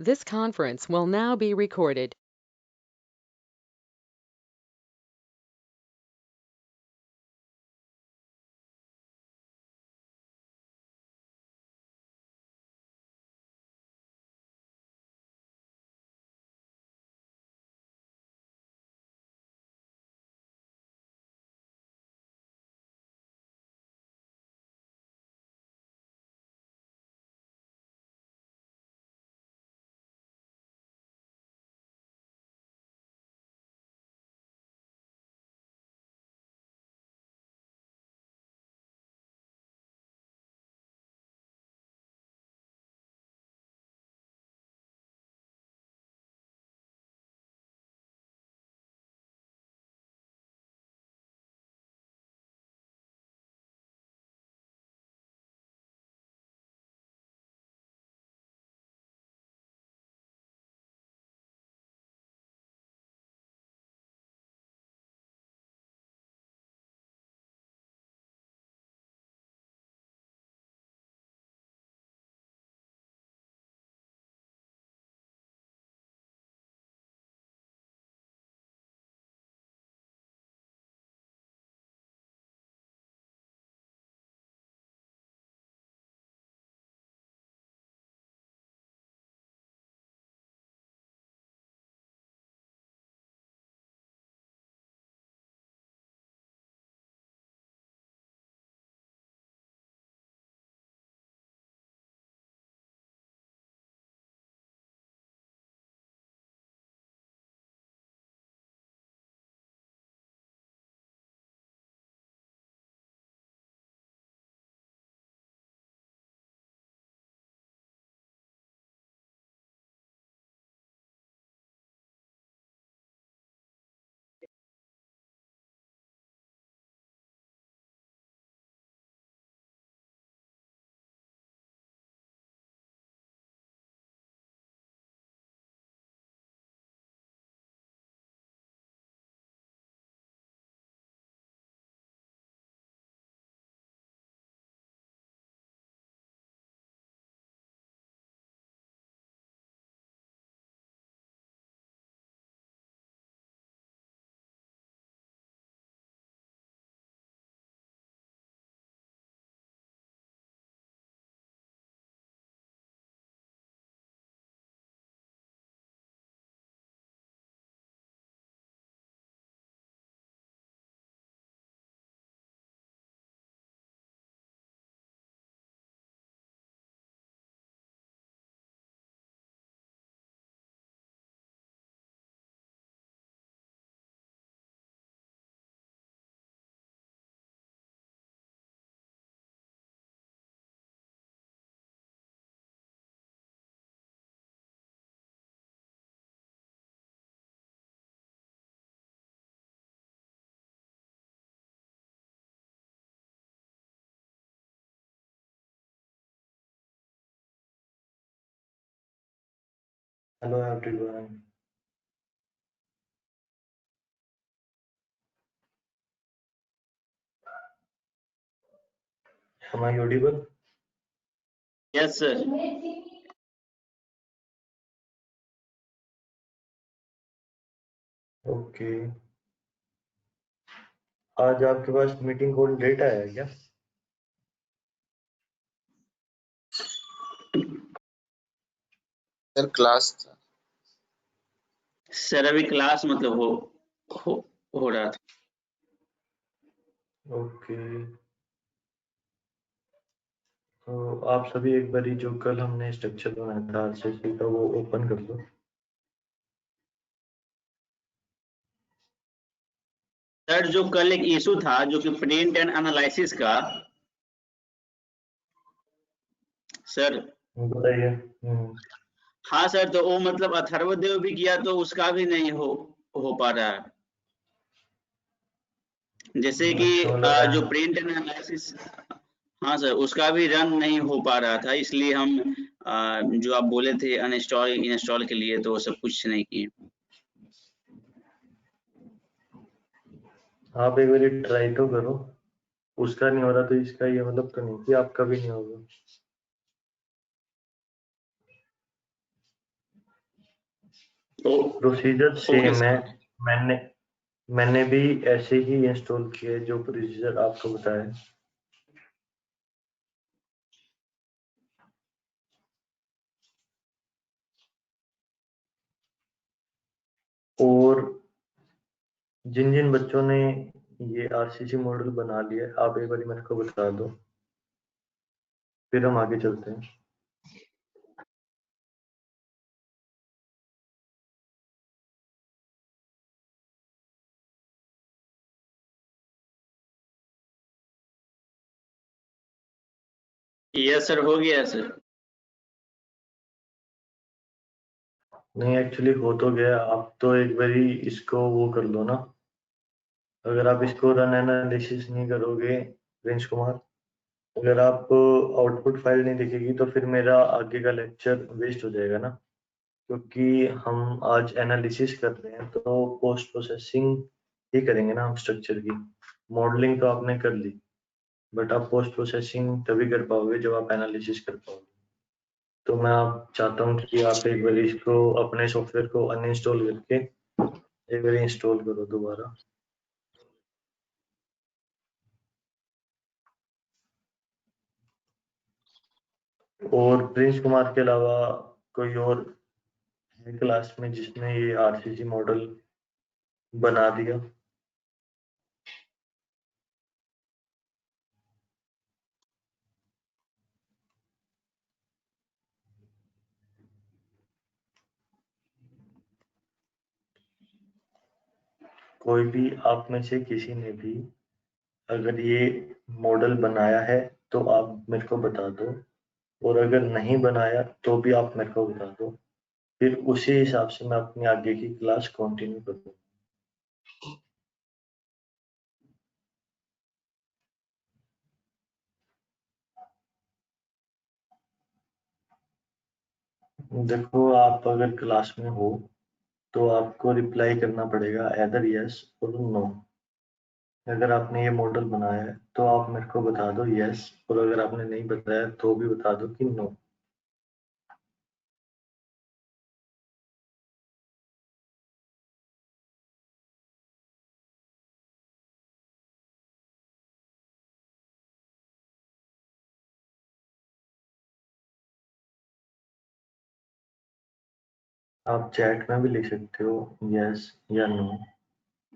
This conference will now be recorded. Hello everyone. Am I audible? Yes, sir. Okay. आज आपके पास meeting call date आया है क्या? Sir class था। Sir अभी क्लास मतलब हो रहा था। ओके। तो आप सभी एक बारी जो कल हमने स्ट्रक्चर बनाया था आरसीसी का वो ओपन कर लो। सर जो कल एक इशू था जो कि प्रिंट एंड एनालिसिस का, सर बताइए। हाँ सर, तो वो मतलब अथर्वदेव भी किया तो उसका भी नहीं हो पा रहा है। जैसे कि अच्छा, मतलब जो प्रिंट एंड एनालिसिस, हाँ सर, उसका भी रन नहीं हो पा रहा था, इसलिए हम जो आप बोले थे अनइंस्टॉल इंस्टॉल के लिए, तो वो सब कुछ नहीं किए। आप एक बारी ट्राई तो करो। उसका नहीं हो रहा तो इसका ये मतलब तो नहीं कि आपका भी नहीं होगा। प्रोसीजर सेम है। सर। मैंने भी ऐसे ही इंस्टॉल किए जो प्रोसीजर आपको बताया। और जिन जिन बच्चों ने ये आरसीसी मॉडल बना लिया, आप एक बार मेरे को बता दो, फिर हम आगे चलते हैं। यस सर, हो गया सर। नहीं, एक्चुअली हो तो गया। आप तो एक बारी इसको वो कर लो ना। अगर आप इसको रन एनालिसिस नहीं करोगे प्रिंस कुमार, अगर आप आउटपुट फाइल नहीं दिखेगी तो फिर मेरा आगे का लेक्चर वेस्ट हो जाएगा ना। क्योंकि हम आज एनालिसिस कर रहे हैं तो पोस्ट प्रोसेसिंग ही करेंगे ना हम स्ट्रक्चर की। मॉडलिंग तो आपने कर ली, बट आप पोस्ट प्रोसेसिंग तभी कर पाओगे जब आप एनालिसिस कर पाओगे। तो मैं आप चाहता हूँ कि आप एक बार इसको अपने सॉफ्टवेयर को अनइंस्टॉल करके एक बार इंस्टॉल करो दोबारा। और प्रिंस कुमार के अलावा कोई और है क्लास में जिसने ये आरसीसी मॉडल बना दिया? कोई भी आप में से किसी ने भी अगर ये मॉडल बनाया है तो आप मेरे को बता दो, और अगर नहीं बनाया तो भी आप मेरे को बता दो। फिर उसी हिसाब से मैं अपनी आगे की क्लास कंटिन्यू करूँ। देखो, आप अगर क्लास में हो तो आपको रिप्लाई करना पड़ेगा एदर यस और नो। अगर आपने ये मॉडल बनाया है तो आप मेरे को बता दो यस, और अगर आपने नहीं बताया तो भी बता दो कि नो। आप चैट में भी लिख सकते हो यस या नो।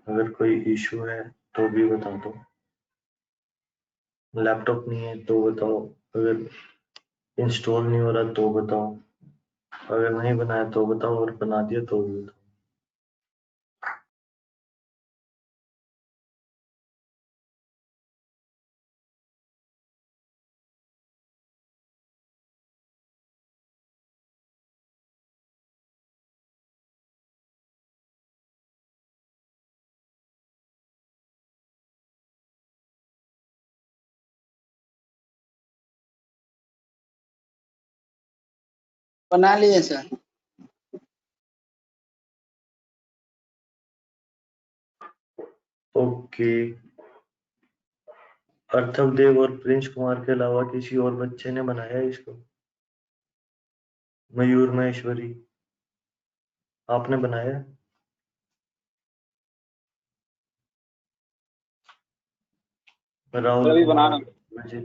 अगर कोई इशू है तो भी बता दो। लैपटॉप नहीं है तो बताओ। अगर इंस्टॉल नहीं हो रहा तो बताओ। अगर नहीं बनाया तो बताओ, और बना दिया तो भी बताओ। बना लिए सर। ओके। अर्थव देव और प्रिंस कुमार के अलावा किसी और बच्चे ने बनाया है इसको? मयूर महेश्वरी, आपने बनाया है? राहुल अभी बना कुमार, रहा हूँ। मुझे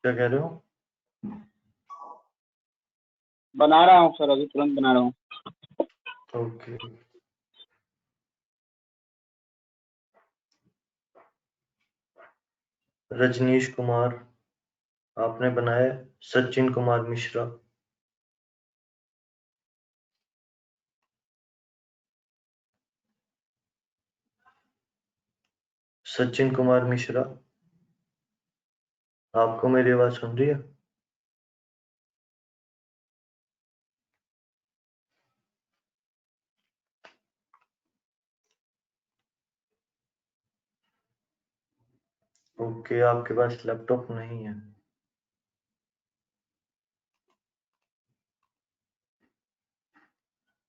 क्या कह रहे हो? बना रहा हूँ सर, अभी तुरंत बना रहा हूँ। ओके। रजनीश कुमार, आपने बनाया है? सचिन कुमार मिश्रा, सचिन कुमार मिश्रा, आपको मेरी आवाज सुन रही है? ओके, आपके पास लैपटॉप नहीं है।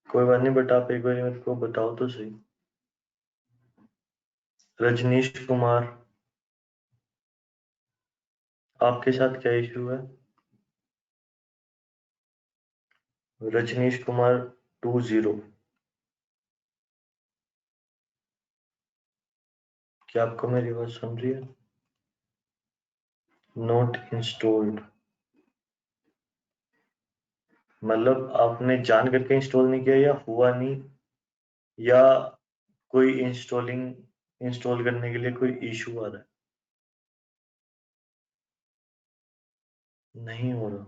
कोई बात नहीं, बट आप एक बार मेरे को बताओ तो सही। रजनीश कुमार, आपके साथ क्या इशू है? रजनीश कुमार 20। क्या आपको मेरी बात सुन रही है? नॉट इंस्टॉल्ड मतलब आपने जान करके इंस्टॉल नहीं किया या हुआ नहीं, या कोई इंस्टॉल करने के लिए कोई इशू आ रहा है? नहीं हो रहा।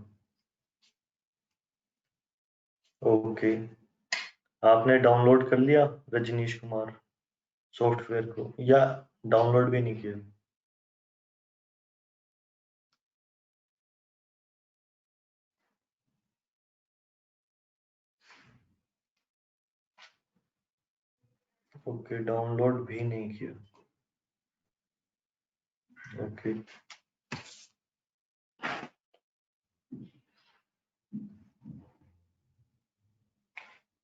ओके, आपने डाउनलोड कर लिया रजनीश कुमार सॉफ्टवेयर को, या डाउनलोड भी नहीं किया? ओके, डाउनलोड भी नहीं किया। ओके,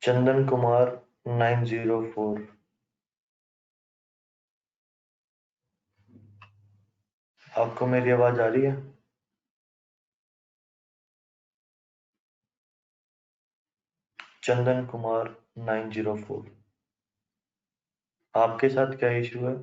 चंदन कुमार 904। आपको मेरी आवाज आ रही है? चंदन कुमार 904, आपके साथ क्या इशू है?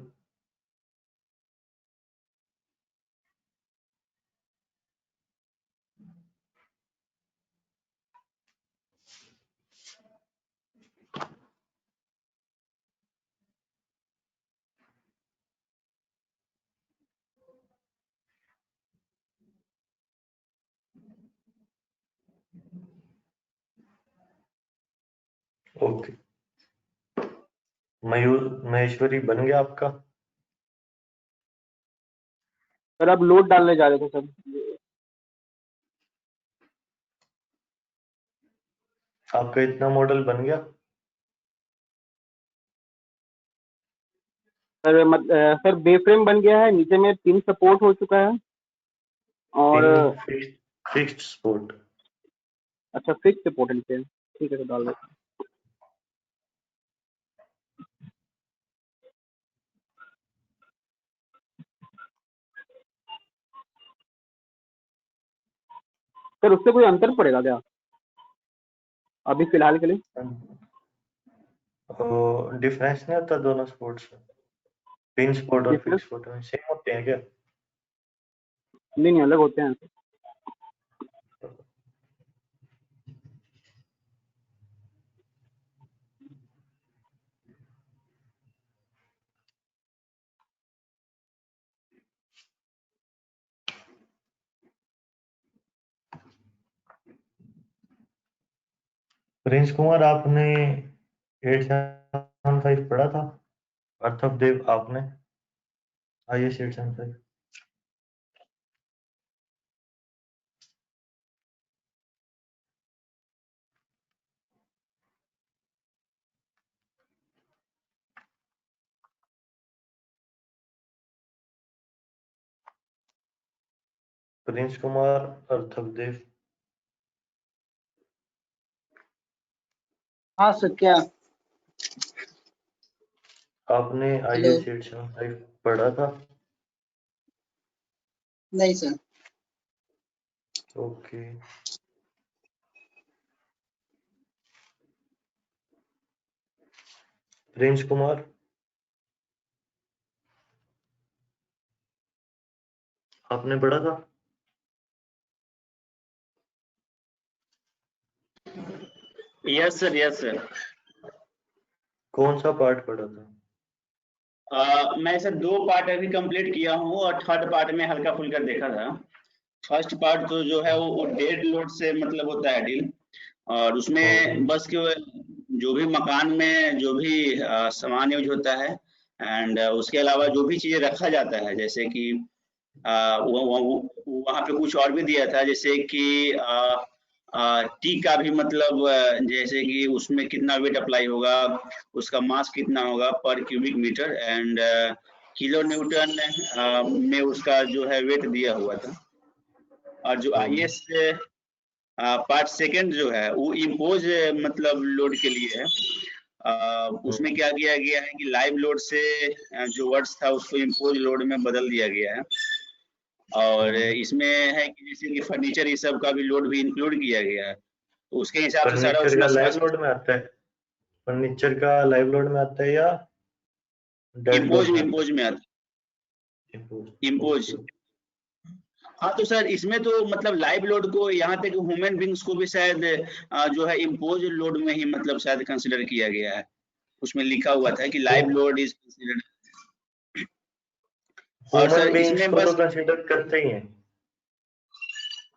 ओके, महेश्वरी बन गया आपका? सर अब लोड डालने जा रहे थे सर। आपका इतना मॉडल बन गया? सर बे फ्रेम बन गया है, नीचे में पिन सपोर्ट हो चुका है और फिक्स्ड सपोर्ट। अच्छा फिक्स सपोर्ट है नीचे, ठीक है सर डाल देता हूँ। सर उससे कोई अंतर पड़ेगा क्या अभी फिलहाल के लिए? डिफरेंस नहीं होता दोनों स्पोर्ट्स में? पिन स्पोर्ट और डिफरेंस फिक्स स्पोर्ट में सेम होते हैं क्या? नहीं अलग होते हैं। प्रिंस कुमार, आपने 875 पढ़ा था? अर्थव देव आपने IS 875? प्रिंस कुमार, अर्थव देव। हाँ सर क्या? आपने हेलो। IS 875 पढ़ा था? नहीं सर। ओके, प्रिंस कुमार, आपने पढ़ा था? Yes sir, yes sir. कौन सा पार्ट पढ़ा था? मैं सर 2 पार्ट अभी कंप्लीट किया हूँ और थर्ड पार्ट में हल्का फुल्का देखा था। फर्स्ट पार्ट तो जो है वो डेड लोड से मतलब होता है डील, और उसमें बस केवल जो भी मकान में जो भी सामान यूज होता है एंड उसके अलावा जो भी चीजें रखा जाता है, जैसे कि वहाँ पे कुछ और भी दिया था, जैसे कि टी का भी मतलब जैसे कि उसमें कितना वेट अप्लाई होगा, उसका मास कितना होगा पर cubic metre and kilo newton में उसका जो है वेट दिया हुआ था। और जो IS पार्ट सेकंड जो है वो इम्पोज मतलब लोड के लिए है। उसमें क्या किया गया है कि लाइव लोड से जो वर्ड्स था उसको इम्पोज लोड में बदल दिया गया है, और इसमें है कि जैसे कि फर्नीचर ये सब का भी लोड भी इंक्लूड किया गया है। तो उसके हिसाब से सारा फर्नीचर का उसमें लाइव लोड में आता है, फर्नीचर का लाइव लोड में आता है या डेड लोड में आता इम्पोज में आता है? है, इम्पोज। हाँ तो सर इसमें तो मतलब लाइव लोड को यहाँ तक ह्यूमन बींग्स को भी शायद जो है इम्पोज लोड में ही मतलब शायद कंसिडर किया गया है। उसमें लिखा हुआ था कि लाइव लोड इज कंसिडर्ड। और सर ह्यूमन बीइंग्स इसमें को तो बस कंसीडर करते ही हैं।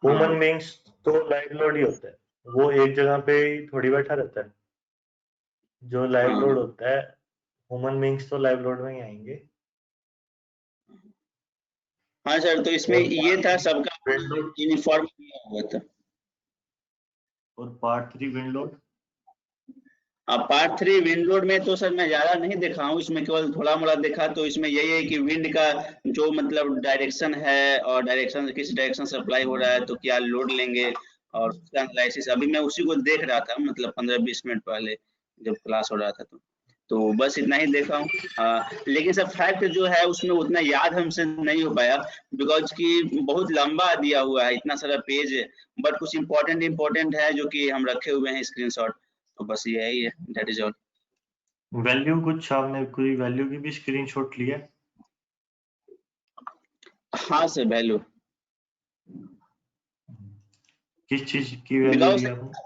हाँ ह्यूमन बीइंग्स तो लाइव लोड ही होता है, वो एक जगह पे ही थोड़ी बैठा रहता है। जो लाइव हाँ लोड होता है, ह्यूमन बीइंग्स तो लाइव लोड में ही आएंगे। हाँ सर, तो इसमें और ये था सबका विंड लोड यूनिफॉर्म किया हुआ था। और पार्ट 3 विंड लोड। अब पार्ट 3 विंड लोड में तो सर मैं ज्यादा नहीं देखा हूँ, इसमें केवल थोड़ा मोड़ा देखा। तो इसमें यही है कि विंड का जो मतलब डायरेक्शन है और डायरेक्शन किस डायरेक्शन से अप्लाई हो रहा है तो क्या लोड लेंगे और उसका एनालिसिस अभी मैं उसी को देख रहा था, मतलब 15-20 मिनट पहले जब क्लास हो रहा था। तो बस इतना ही देखा हूँ। लेकिन सर फैक्ट जो है उसमें उतना याद हमसे नहीं हो पाया, बिकॉज कि बहुत लंबा दिया हुआ है, इतना सारा पेज है। बट कुछ इम्पोर्टेंट है जो कि हम रखे हुए हैं स्क्रीनशॉट। तो बस यही है, दैट इज ऑल। वैल्यू कुछ आपने कोई वैल्यू की भी स्क्रीनशॉट लिया? हाँ सर, वैल्यू किस चीज की वैल्यू बिकॉज ली आपने?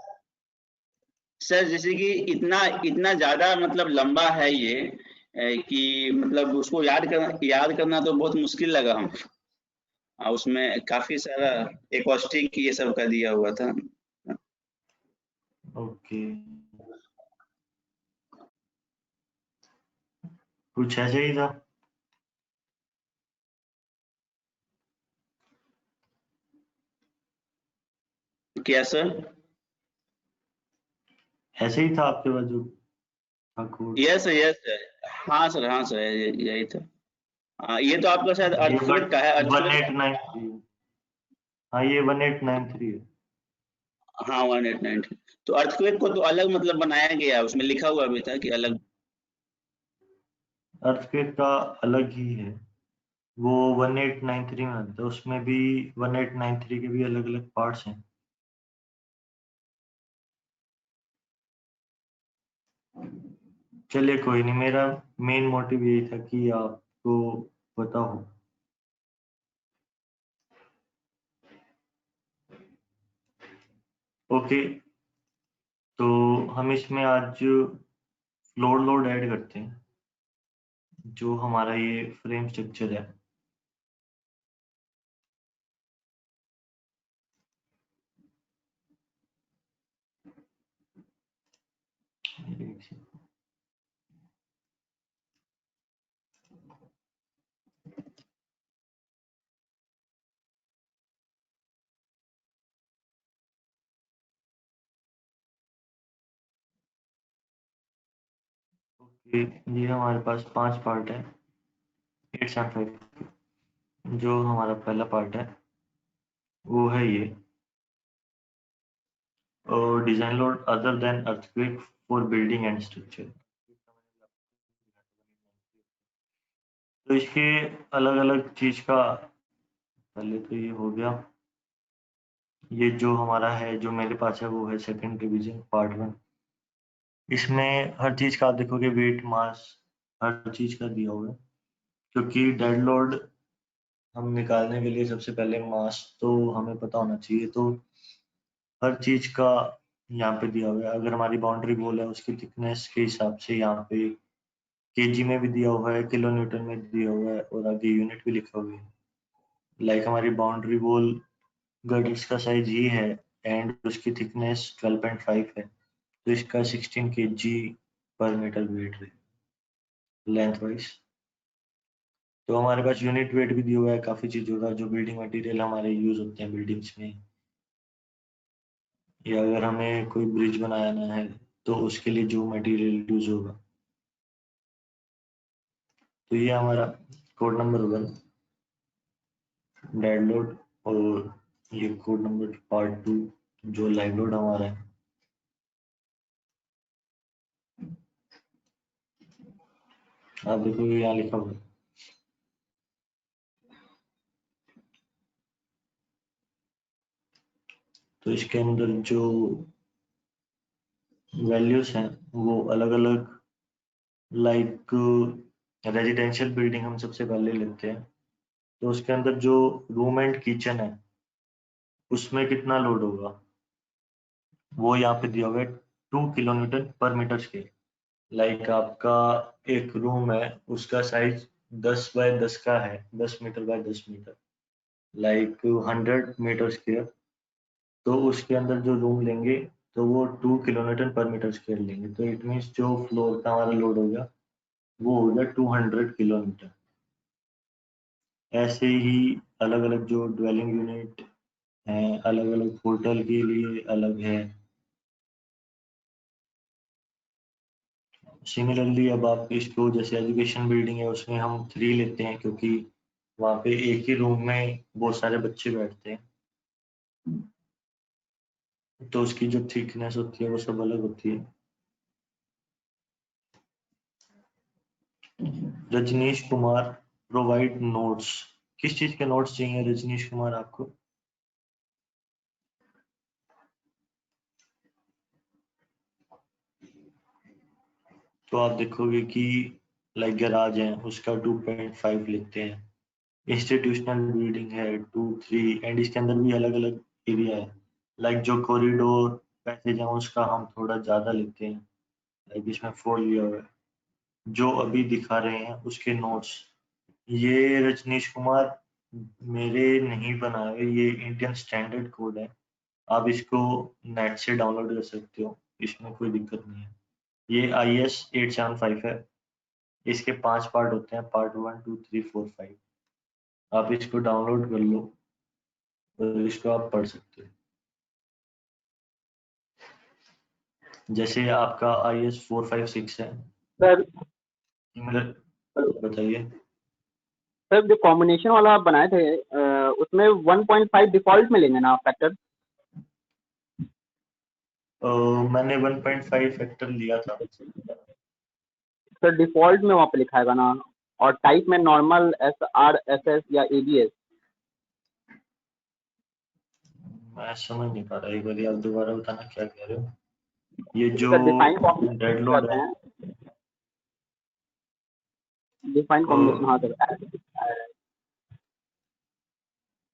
सर जैसे कि इतना इतना ज्यादा मतलब लंबा है ये कि मतलब उसको याद करना तो बहुत मुश्किल लगा हम। उसमें काफी सारा एकॉस्टिक ये सब का दिया हुआ था। ओके, कुछ ऐसे ही था। क्या सर? ऐसे ही था आपके पास जो था कोड? यस यस सर, हाँ सर, हाँ सर, यही था। ये तो आपका शायद ये अर्थक्वेक का है, अर्थक्वेक। 1893। हाँ, ये 1893 है। हाँ 1890। तो अर्थक्वेक को तो अलग मतलब बनाया गया है, उसमें लिखा हुआ भी था कि अलग। अर्थक्वेक का अलग ही है, वो 1893 में आता है, उसमें भी 1893 के भी अलग अलग पार्ट्स हैं। चलिए कोई नहीं, मेरा मेन मोटिव यही था कि आपको पता हो। ओके, तो हम इसमें आज फ्लोर लोड ऐड करते हैं, जो हमारा ये फ्रेम स्ट्रक्चर है। ओके, ये हमारे पास 5 पार्ट है, 875। जो हमारा पहला पार्ट है वो है ये, और design load other than earthquake for building and structure. तो इसके अलग अलग चीज का, पहले तो ये हो गया। ये जो हमारा है, जो मेरे पास है, वो है सेकंड रिवीजन पार्ट 1। इसमें हर चीज का आप देखोगे, वेट, मास, हर चीज का दिया हुआ है। क्योंकि डेड लोड हम निकालने के लिए सबसे पहले मास तो हमें पता होना चाहिए, तो हर चीज का यहाँ पे दिया हुआ है। अगर हमारी बाउंड्री वॉल है, उसकी थिकनेस के हिसाब से यहाँ पे केजी में भी दिया हुआ है, किलो न्यूटन में दिया हुआ है, और आगे यूनिट भी लिखा हुआ है। लाइक हमारी बाउंड्री वॉल गर्डर्स का साइज ये है, एंड उसकी थिकनेस 12.5 है, तो इसका 16 kg पर मीटर वेट है लेंथ वाइज। तो हमारे पास यूनिट वेट भी दिया हुआ है काफी चीजों का, जो बिल्डिंग मटेरियल हमारे यूज होते हैं बिल्डिंग्स में, या अगर हमें कोई ब्रिज बनाना है तो उसके लिए जो मटेरियल यूज होगा। तो ये हमारा कोड नंबर 1 डेड लोड, और ये कोड नंबर पार्ट 2 जो लाइव लोड हमारा है। आप देखो ये यहाँ लिखा हुआ है। तो इसके अंदर जो वैल्यूज हैं वो अलग अलग, लाइक रेजिडेंशियल बिल्डिंग हम सबसे पहले लेते हैं, तो उसके अंदर जो रूम एंड किचन है उसमें कितना लोड होगा वो यहाँ पे दिया हुआ है 2 kN/m²। लाइक आपका एक रूम है, उसका साइज 10 बाय 10 का है, 10 metre by 10 metre, like 100 metre square. तो उसके अंदर जो रूम लेंगे तो वो 2 kN/m² लेंगे, तो इट मीन्स जो फ्लोर का हमारा लोड होगा वो होगा 200 kN। ऐसे ही अलग अलग जो ड्वेलिंग यूनिट हैं, अलग अलग होटल के लिए अलग है। सिमिलरली अब आप इसको जैसे एजुकेशन बिल्डिंग है उसमें हम 3 लेते हैं, क्योंकि वहाँ पे एक ही रूम में बहुत सारे बच्चे बैठते हैं, तो उसकी जो थिकनेस होती है वो सब अलग होती है। Rajneesh Kumar provide notes. किस चीज के नोट्स चाहिए रजनीश कुमार आपको? तो आप देखोगे कि लाइक गैराज है उसका 2.5 लेते हैं, इंस्टीट्यूशनल बिल्डिंग है 2, 3, एंड इसके अंदर भी अलग अलग एरिया है। लाइक जो कॉरिडोर पैसेज है उसका हम थोड़ा ज्यादा लेते हैं, लाइक इसमें 4 लिया हुआ है। जो अभी दिखा रहे हैं उसके नोट्स, ये रजनीश कुमार मेरे नहीं बनाए हुए, ये इंडियन स्टैंडर्ड कोड है, आप इसको नेट से डाउनलोड कर सकते हो, इसमें कोई दिक्कत नहीं है। ये IS 875 है, इसके 5 पार्ट होते हैं, पार्ट 1, 2, 3, 4, 5। आप इसको डाउनलोड कर लो और इसको आप पढ़ सकते हो। जैसे आपका IS 456 है, सर सिमिलर। बताइए। सर जो कॉम्बिनेशन वाला आप बनाए थे उसमें 1.5 डिफॉल्ट में लेंगे ना फैक्टर? मैंने 1.5 फैक्टर लिया था। सर डिफॉल्ट में वहाँ पे लिखाएगा ना, और टाइप में नॉर्मल SRSS या ABS। मैं समझ नहीं पा रहा, एक बार आप दोबारा बताना क्या कह रहे हो। ये जो sir define dead combination load कहते है, हैं, डिफाइन कॉम्बिनेशन, हाँ सर।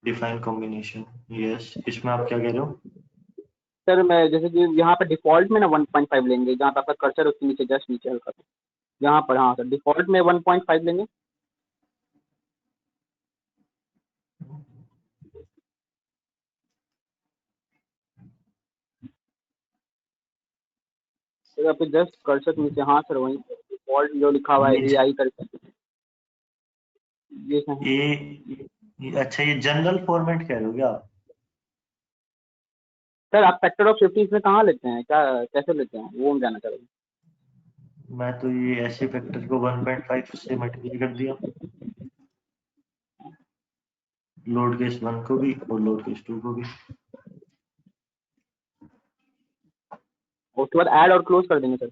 डिफाइन कॉम्बिनेशन, यस, इसमें आप क्या कह रहे हो? सर मैं जैसे कि यहाँ पे डिफॉल्ट में ना 1.5 लेंगे, जहाँ पे आपका कर्सर उसके नीचे जस्ट नीचे हल्का सा, यहाँ पर, हाँ सर डिफॉल्ट में 1.5 लेंगे। सर आपके जस्ट कर्सर के नीचे, हाँ सर वहीं डिफॉल्ट जो लिखा हुआ है ये AI करके, ये सही। अच्छा, ये जनरल फॉर्मेट कह रहे हो क्या आप? सर आप फैक्टर ऑफ सेफ्टी इसमें कहाँ लेते हैं, क्या कैसे लेते हैं, वो हम जानना चाह रहे हैं। मैं तो ये ऐसे फैक्टर को 1.5 से मल्टीप्लाई कर दिया, लोड केस 1 को भी और लोड केस 2 को भी। उसके बाद ऐड और क्लोज कर देंगे सर।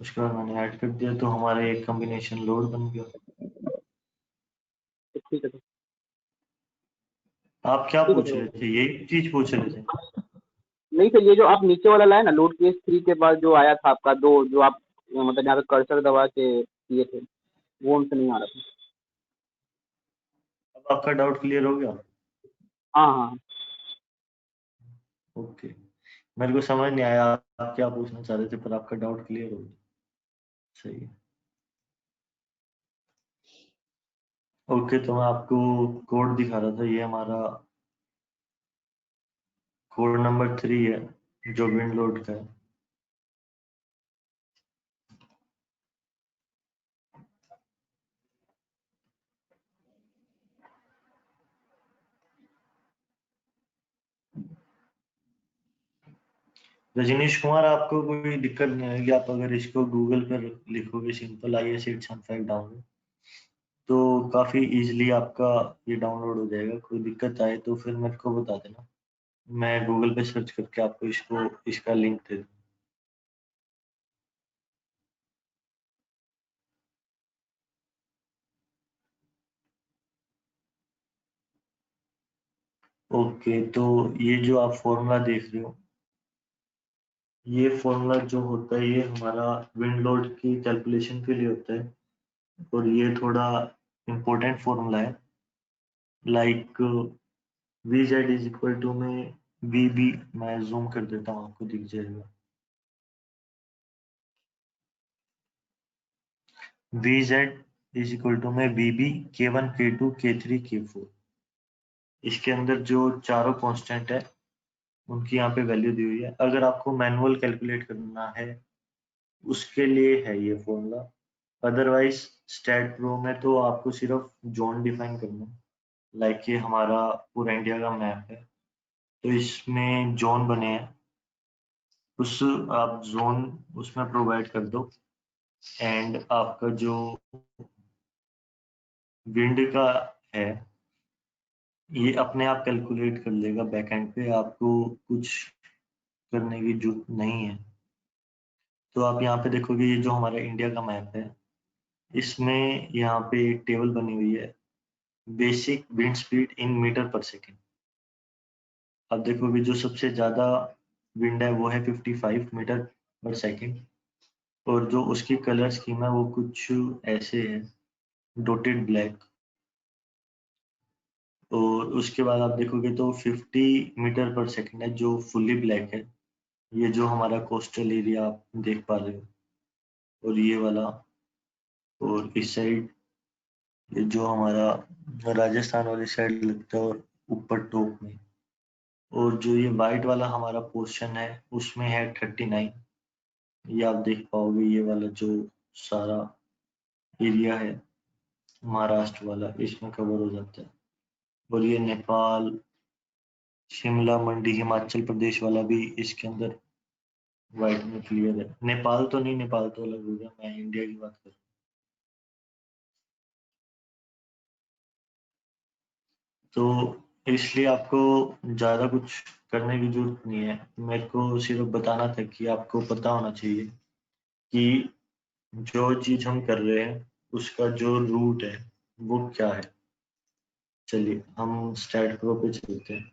उसके बाद मैंने ऐड कर दिया तो हमारा एक कॉम्बिनेशन लोड बन गया। तो ठीक है सर। आप क्या ठीक है पूछ सर। रहे थे, यही चीज पूछ रहे थे? नहीं सर, ये जो आप नीचे वाला लाए ना, लोड केस 3 के बाद जो आया था आपका दो, जो आप मतलब यहाँ पे कर्सर दबा के किए थे, वो हमसे नहीं आ रहा था। अब आपका डाउट क्लियर हो गया? हाँ हाँ। ओके, मेरे को समझ नहीं आया आप क्या पूछना चाह रहे थे, पर आपका डाउट क्लियर हो गया, सही है। ओके, तो मैं आपको कोड दिखा रहा था, ये हमारा कोड नंबर 3 है जो विंड लोड का है। रजनीश कुमार, आपको कोई दिक्कत नहीं आएगी, आप अगर इसको गूगल पर लिखोगे सिंपल IS 875 डाउनलोड, तो काफी इजीली आपका ये डाउनलोड हो जाएगा। कोई दिक्कत आए तो फिर मेरे को बता देना, मैं गूगल पे सर्च करके आपको इसको इसका लिंक दे दूँ। ओके, तो ये जो आप फॉर्मूला देख रहे हो ये फॉर्मूला जो होता है ये हमारा विंड लोड की कैलकुलेशन के लिए होता है, और ये थोड़ा इम्पोर्टेंट फॉर्मूला है। Like V Z is equal to में वी बी, मैं जूम कर देता हूँ आपको दिख जाएगा। V Z is equal to में V B K1 K2 K3 K4। इसके अंदर जो चारों कांस्टेंट है उनकी यहाँ पे वैल्यू दी हुई है। अगर आपको मैनुअल कैलकुलेट करना है उसके लिए है ये फॉर्मूला, अदरवाइज स्टैट प्रो में तो आपको सिर्फ जोन डिफाइन करना है। लाइक ये हमारा पूरा इंडिया का मैप है, तो इसमें जोन बने हैं, उस आप जोन उसमें प्रोवाइड कर दो, एंड आपका जो विंड का है ये अपने आप कैलकुलेट कर लेगा बैकएंड पे, आपको कुछ करने की जरूरत नहीं है। तो आप यहाँ पे देखोगे ये जो हमारा इंडिया का मैप है इसमें यहाँ पे एक टेबल बनी हुई है, basic wind speed in metre per second. आप देखोगे जो सबसे ज्यादा विंड है वो है 55 मीटर पर सेकेंड, और जो उसकी कलर स्कीम है वो कुछ ऐसे है, डॉटेड ब्लैक। और उसके बाद आप देखोगे तो 50 मीटर पर सेकेंड है जो फुल्ली ब्लैक है, ये जो हमारा कोस्टल एरिया आप देख पा रहे हो, और ये वाला, और इस साइड ये जो हमारा राजस्थान वाली साइड लगता है, और ऊपर टॉप में, और जो ये वाइट वाला हमारा पोर्शन है उसमें है 39। ये आप देख पाओगे ये वाला जो सारा एरिया है महाराष्ट्र वाला इसमें कवर हो जाता है। और ये नेपाल, शिमला, मंडी, हिमाचल प्रदेश वाला भी इसके अंदर वाइट में क्लियर है। नेपाल तो नहीं, नेपाल तो अलग हो गया, मैं इंडिया की बात कर रहा हूँ। तो इसलिए आपको ज़्यादा कुछ करने की जरूरत नहीं है, मेरे को सिर्फ बताना था कि आपको पता होना चाहिए कि जो चीज़ हम कर रहे हैं उसका जो रूट है वो क्या है। चलिए हम स्टैट प्रो पे चलते हैं।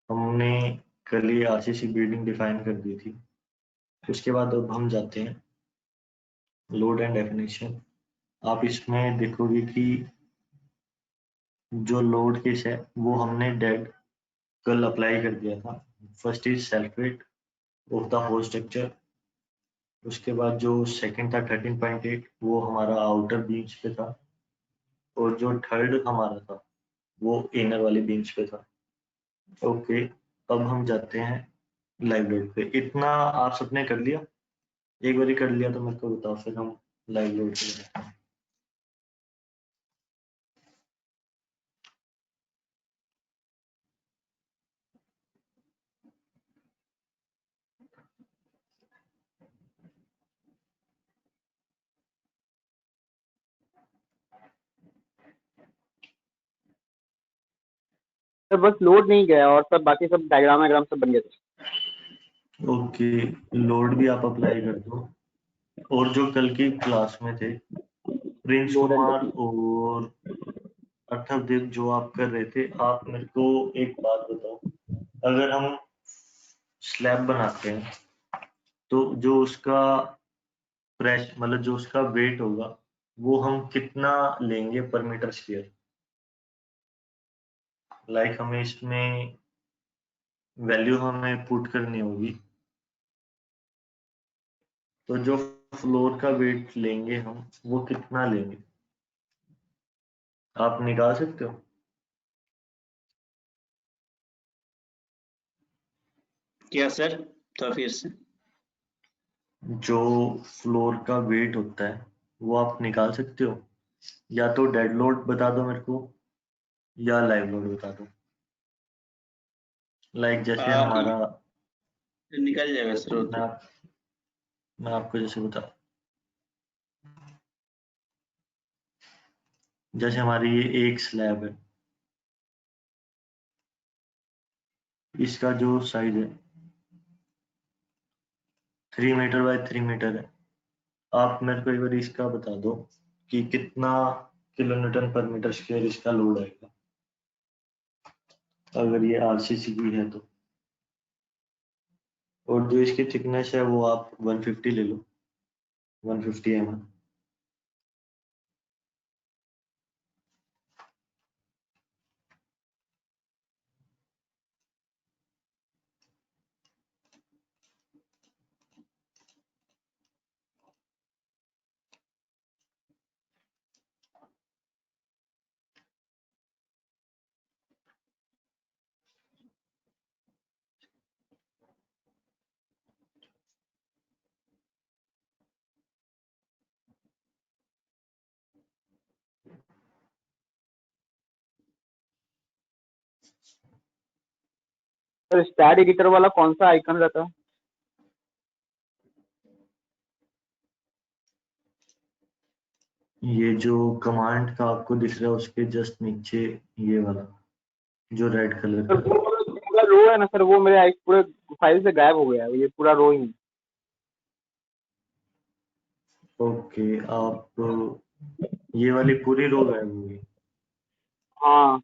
हमने कल ही आरसीसी बिल्डिंग डिफाइन कर दी थी, उसके बाद अब हम जाते हैं लोड एंड डेफिनेशन। आप इसमें देखोगे कि जो लोड केस है वो हमने डेड कल अप्लाई कर दिया था। First is self weight of the whole structure, उसके बाद जो सेकंड था 13.8 वो हमारा आउटर बीच पे था, और जो थर्ड हमारा था वो इनर वाली बीच पे था। ओके, अब हम जाते हैं लाइव लोड पे। इतना आप सबने कर लिया? एक बार कर लिया तो मेरे को बताओ, फिर हम लाइव लोड पे जाते हैं। सर बस लोड नहीं गया और सब बाकी सब डायग्राम सब बन गए थे। ओके, लोड भी आप अप्लाई कर दो। और जो कल की क्लास में थे प्रिंस लोड एंड कुमार और अर्थवदेव जो आप कर रहे थे, आप मेरे को एक बात बताओ, अगर हम स्लैब बनाते हैं तो जो उसका प्रेस मतलब जो उसका वेट होगा वो हम कितना लेंगे पर मीटर स्क्वायर? लाइक हमें इसमें वैल्यू हमें पुट करनी होगी, तो जो फ्लोर का वेट लेंगे हम वो कितना लेंगे, आप निकाल सकते हो? क्या सर, तो फिर से जो फ्लोर का वेट होता है वो आप निकाल सकते हो? या तो डेड लोड बता दो मेरे को, या लाइव लोड बता दो। लाइक जैसे हमारा, निकल जाएगा सर वो मैं तो। आप, मैं आपको जैसे बता, जैसे हमारी ये एक स्लैब है, इसका जो साइज है 3 मीटर बाय 3 मीटर है। आप मेरे को एक बार इसका बता दो कि कितना kilo newton per metre square इसका लोड आएगा अगर ये आरसीसी की है तो। और जो इसकी थिकनेस है वो आप 150 ले लो, 150 mm। सर स्टैट एडिटर वाला कौन सा आइकन रहता है? ये जो कमांड का आपको दिख रहा है उसके जस्ट नीचे ये वाला जो रेड कलर सर का। वो पूरा रो है ना सर, वो मेरे पूरे फाइल से गायब हो गया है, ये पूरा रो ही है। ओके, आप ये वाली पूरी रो गायब होगी। हाँ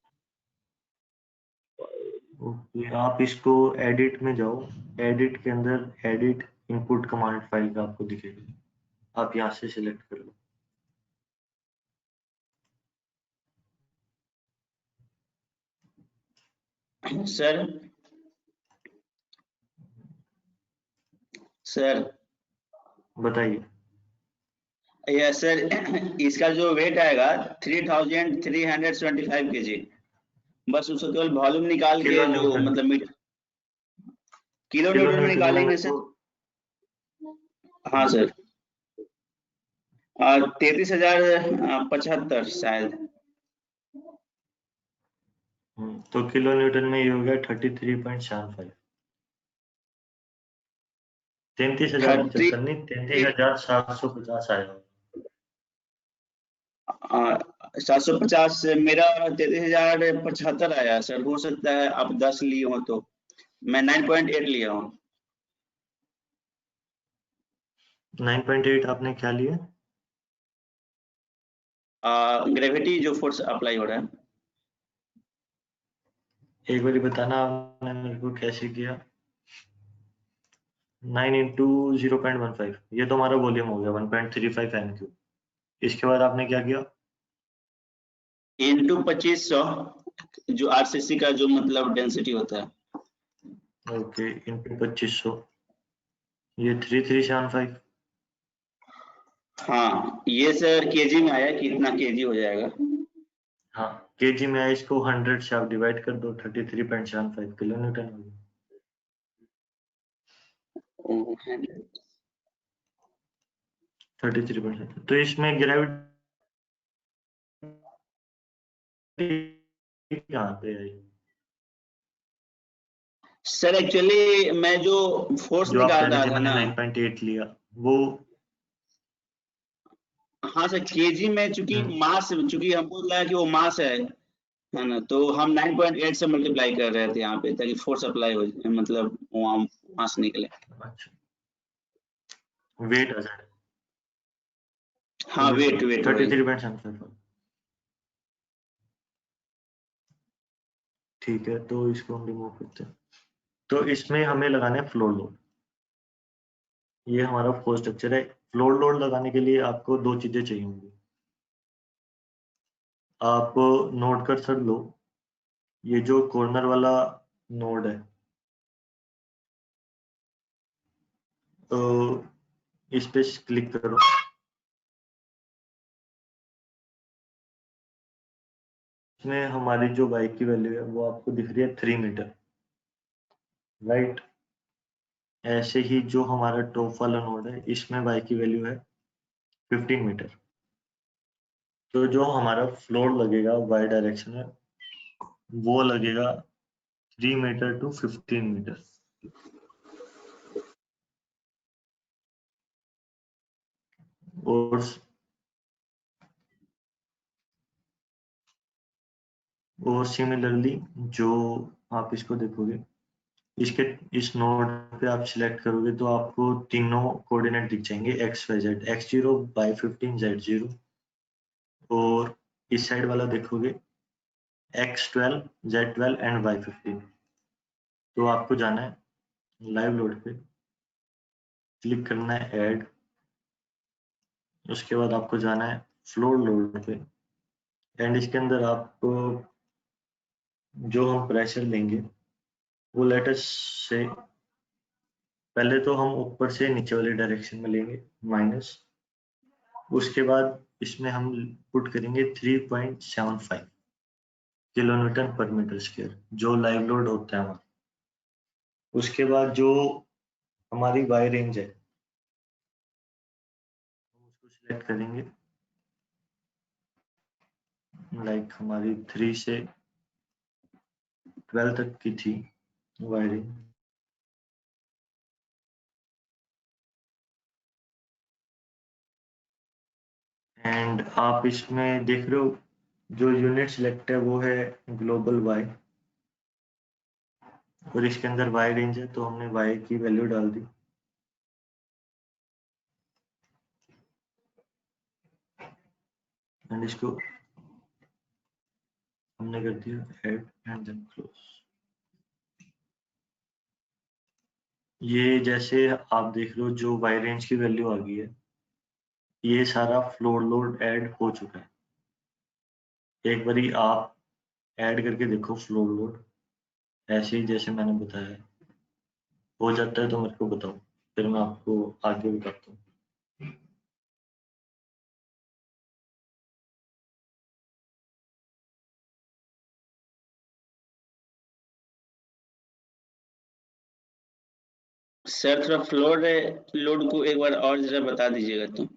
ओके, आप इसको एडिट में जाओ, एडिट के अंदर एडिट इनपुट कमांड फाइल का आपको दिखेगा, आप यहाँ से सिलेक्ट कर लो। सर सर बताइए। यस सर, इसका जो वेट आएगा 3375 kg, बस उसको केवल वॉल्यूम निकाल के किलो जो न्यूटन, मतलब किलो किलो न्यूटन में न्यूटन में निकालेंगे मेरे सर। को। हाँ सर, 33,075 शायद। तो किलो न्यूटन में ये हो गया 33.75। 30 33,075 नहीं, 33,750 आएगा। 750 से मेरा 33,075 आया सर, हो सकता है आप 10 लिए हो तो, मैं 9.8 लिया हूँ। 9.8 आपने क्या लिया? ग्रेविटी जो फोर्स अप्लाई हो रहा है। एक बार बताना आपने मेरे को कैसे किया। 9 इंटू 0.15, ये तो हमारा वॉल्यूम हो गया 1.35 m³। इसके बाद आपने क्या किया? इंटू 2500 जो आरसीसी का जो मतलब डेंसिटी होता है। ओके, इंटू 2500, ये 3375। हाँ ये सर केजी में आया, कितना केजी हो जाएगा? हाँ, केजी में है, इसको 100 से आप डिवाइड कर दो, 33.75 किलो न्यूटन हो गया। 33%। तो इसमें ग्रेविटी कहाँ पे आई? सर एक्चुअली मैं जो फोर्स जो आप कह निकाल रहे रहा थे था मैंने ना, 9.8 लिया वो। हाँ सर केजी में चूंकि मास, चूंकि हमको लगा कि वो मास है ना, तो हम 9.8 से मल्टीप्लाई कर रहे थे यहाँ पे ताकि फोर्स अप्लाई हो जाए, मतलब वहाँ मास निकले। अच्छा, वेट आ जाए। हाँ वेट वही। 33.75। ठीक है, तो इसको हम रिमूव करते हैं। तो इसमें हमें लगाना है फ्लोर लोड। ये हमारा फोर्स स्ट्रक्चर है। फ्लोर लोड लगाने के लिए आपको दो चीजें चाहिए होंगी। आप नोड कर्सर लो, ये जो कॉर्नर वाला नोड है, तो इस पे क्लिक करो। इसमें हमारी जो y की वैल्यू है वो आपको दिख रही है 3 मीटर, राइट। ऐसे ही जो हमारा टॉप वाला नोड है इसमें y की वैल्यू है 15 मीटर। तो जो हमारा फ्लोर लगेगा y डायरेक्शन में वो लगेगा 3 मीटर टू 15 मीटर। और सिमिलरली जो आप इसको देखोगे, इसके इस नोड पे आप सिलेक्ट करोगे तो आपको तीनों कोऑर्डिनेट दिख जाएंगे, x Y Z, x0 y 15 z0। और इस साइड वाला देखोगे x12 z12 एंड y 15। तो आपको जाना है लाइव लोड पे, क्लिक करना है ऐड। उसके बाद आपको जाना है फ्लोर लोड पे, एंड इसके अंदर आपको जो हम प्रेशर लेंगे वो लेटस से पहले तो हम ऊपर से नीचे वाली डायरेक्शन में लेंगे माइनस, उसके बाद इसमें हम पुट करेंगे 3.75 किलोन्यूटन पर मीटर स्क्वायर जो लाइव लोड होता है हमारा। उसके बाद जो हमारी वाई रेंज है हम उसको सिलेक्ट करेंगे, लाइक हमारी 3 से 12 तक की थी वाई रेंज। एंड आप इसमें देख रहे हो जो यूनिट सिलेक्ट है वो है ग्लोबल वाई, और इसके अंदर वाई रेंज है तो हमने वाई की वैल्यू डाल दी। एंड इसको हमने कर दिया ऐड एंड देन क्लोज। ये जैसे आप देख रहे हो जो वाई रेंज की वैल्यू आ गई है, ये सारा फ्लोर लोड ऐड हो चुका है। एक बारी आप ऐड करके देखो फ्लोर लोड, ऐसे ही जैसे मैंने बताया है। हो जाता है तो मेरे को बताओ, फिर मैं आपको आगे बताता हूँ। सर थोड़ा फ्लोर लोड को एक बार और जरा बता दीजिएगा तो।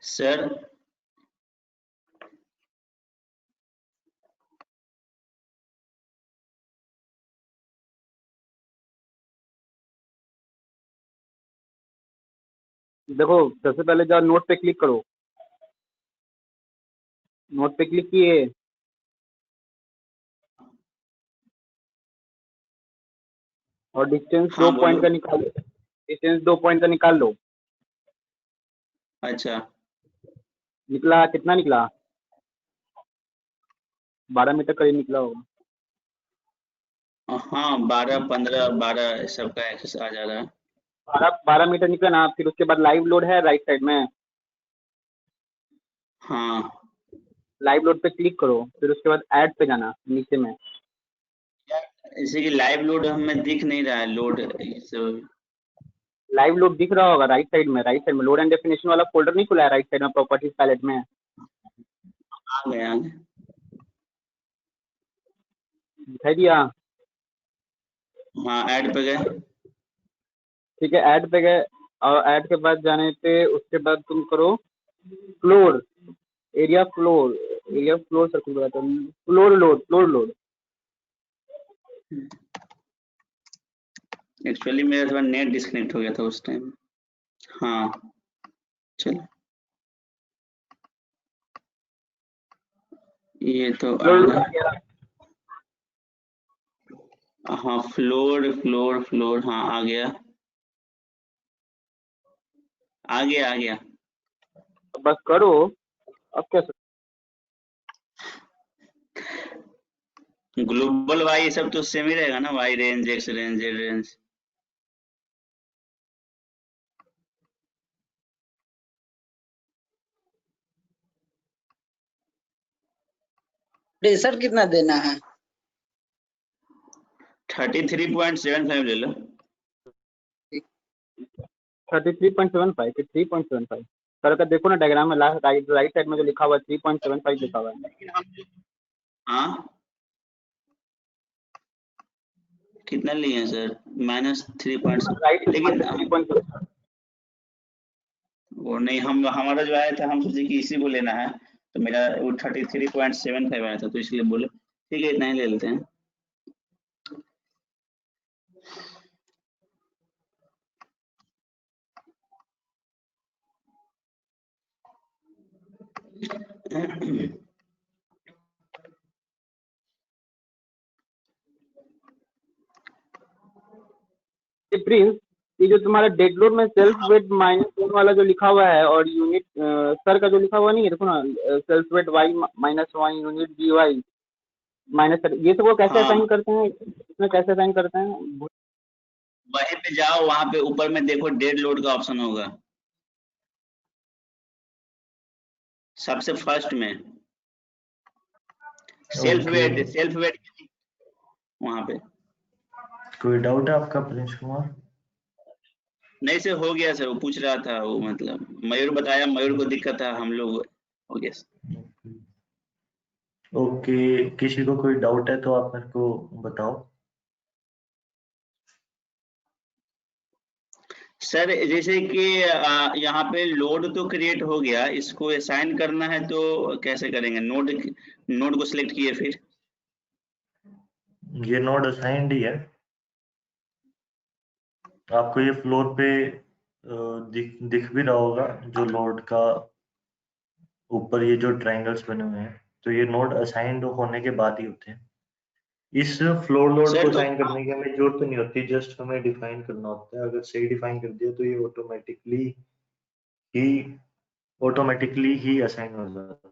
सर देखो सबसे पहले जाओ नोट पे क्लिक करो, नोट पे क्लिक किए, और डिस्टेंस हाँ 2 पॉइंट बोलो। का निकालो, डिस्टेंस 2 पॉइंट का निकाल लो। अच्छा निकला कितना निकला? 12 मीटर करीब निकला होगा। हाँ 12 15 12 सबका एक्सेस आ जा रहा है। 12 मीटर निकला ना। फिर उसके बाद लाइव लोड है राइट साइड में, हाँ लाइव लोड पे क्लिक करो, फिर उसके बाद ऐड पे जाना नीचे में। जैसे कि लाइव लोड हमें दिख नहीं रहा है लोड सब। लाइव लोड दिख रहा होगा राइट साइड में, राइट साइड में लोड एंड डेफिनेशन वाला फोल्डर नहीं खुला है राइट साइड में प्रॉपर्टीज पैलेट में? आ गए आ गए। दिखाई दिया? हाँ ऐड पे गए। ठीक है ऐड पे गए, और ऐड के बाद जाने पे उसके बाद तुम करो फ्लोर एरिया, फ्लोर सर्कल बताता हूँ, फ्लोर लोड। एक्चुअली मेरा थोड़ा नेट डिस्कनेक्ट हो गया था उस टाइम। हाँ चलो ये तो आ फ्लोर गया। हाँ फ्लोर फ्लोर फ्लोर हाँ आ गया आ गया आ गया। बस करो। अब क्या ग्लोबल वाई सब तो सेम ही रहेगा ना, Y range X range Z range. Pressure कितना देना है? 33.75 ले लो। 33.75 कि 3.75? सर का देखो ना डायग्राम में राइट साइड में जो लिखा हुआ है 3.75 लिखा हुआ है। हाँ कितना लिए हैं सर? -3 राइट लेकिन 3.75। वो नहीं, हम हमारा जो आया था हम सोचे कि इसी को लेना है, तो मेरा वो 33.75 आया था तो इसलिए बोले ठीक है इतना ही ले लेते हैं। प्रिंस, ये जो तुम्हारा डेड लोड में सेल्फ वेट -1 वाला जो लिखा हुआ है और यूनिट सर का जो लिखा हुआ नहीं है, देखो ना, self weight y-1 unit dy minus, ये सब वो कैसे हाँ असाइन करते हैं, इसमें कैसे असाइन करते हैं? वहीं पे जाओ, वहां पे ऊपर में देखो डेड लोड का ऑप्शन होगा सबसे फर्स्ट में, सेल्फ ओके, वेट वहां पे। कोई डाउट है आपका प्रिंस कुमार? नहीं सर, हो गया सर, वो पूछ रहा था, वो मतलब मयूर बताया, मयूर को दिक्कत था, हम लोग हो गया सर। ओके, किसी को कोई डाउट है तो आप मेरे को बताओ। सर जैसे कि यहाँ पे लोड तो क्रिएट हो गया, इसको असाइन करना है तो कैसे करेंगे? नोड को सिलेक्ट किए, फिर ये नोड असाइंड ही है, आपको ये फ्लोर पे दिख भी रहा होगा, जो लोड का ऊपर ये जो ट्रायंगल्स बने हुए हैं, तो ये नोड असाइंड होने के बाद ही होते हैं। इस फ्लोर लोड को सर तो असाइन करने की हमें जरूरत तो नहीं होती, जस्ट हमें डिफाइन करना होता है। अगर सही डिफाइन कर दिया तो ये ही ऑटोमेटिकली ही असाइन हो जाता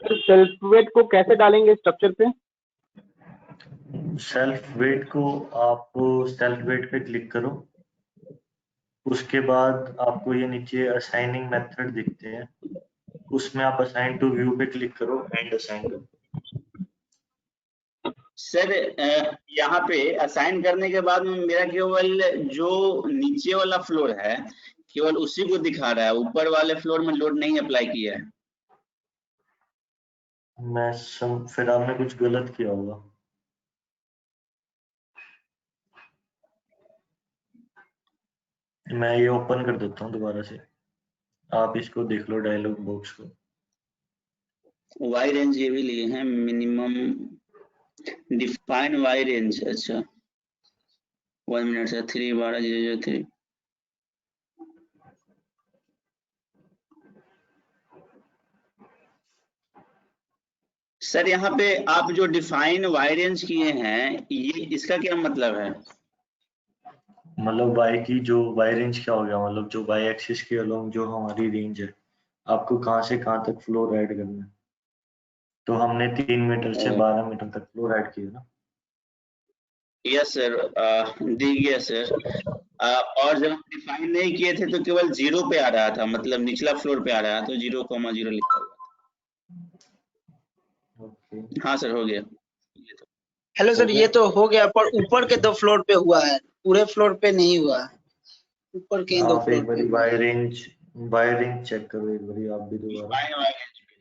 फिर सेल्फ वेट को कैसे डालेंगे स्ट्रक्चर पे? है। सेल्फ वेट को आप सेल्फ वेट पे क्लिक करो, उसके बाद आपको ये नीचे असाइनिंग मेथड दिखते हैं, उसमें आप असाइन टू व्यू पे क्लिक करो एंड असाइन करो। सर यहाँ पे असाइन करने के बाद में मेरा केवल जो नीचे वाला फ्लोर है केवल उसी को दिखा रहा है, ऊपर वाले फ्लोर में लोड नहीं अप्लाई किया है। फिर आपने कुछ गलत किया होगा। मैं ये ओपन कर देता हूँ दोबारा से, आप इसको देख लो डायलॉग बॉक्स को। वाई रेंज ये भी लिए हैं, मिनिमम डिफाइन वाई रेंज, अच्छा 1 मिनट से 3/12/003। सर यहाँ पे आप जो डिफाइन वाई रेंज किए हैं, ये इसका क्या मतलब है? मतलब वाई की जो वाई रेंज क्या हो गया, मतलब जो वाई एक्सिस के अलोंग जो हमारी रेंज है, आपको कहाँ से कहाँ तक फ्लोर ऐड करना है। तो हमने 3 मीटर से 12 मीटर तक फ्लोर ऐड किया ना। यस सर, दी गया सर। और जब हम डिफाइन नहीं किए थे तो केवल 0 पे आ रहा था, मतलब निचला फ्लोर पे आ रहा था, तो 0,0 लिखा हुआ ओके, था। हाँ सर, हो गया। हेलो हो सर, गया। ये तो हो गया, पर ऊपर के 2 फ्लोर पे हुआ है, पूरे फ्लोर पे नहीं हुआ है। ऊपर के 2 आप फ्लोर एक पे बारी हुआ है। वाई रेंज चेक करो एक बारी आप भी दोबारा। डिफाइन वाई रेंज पे।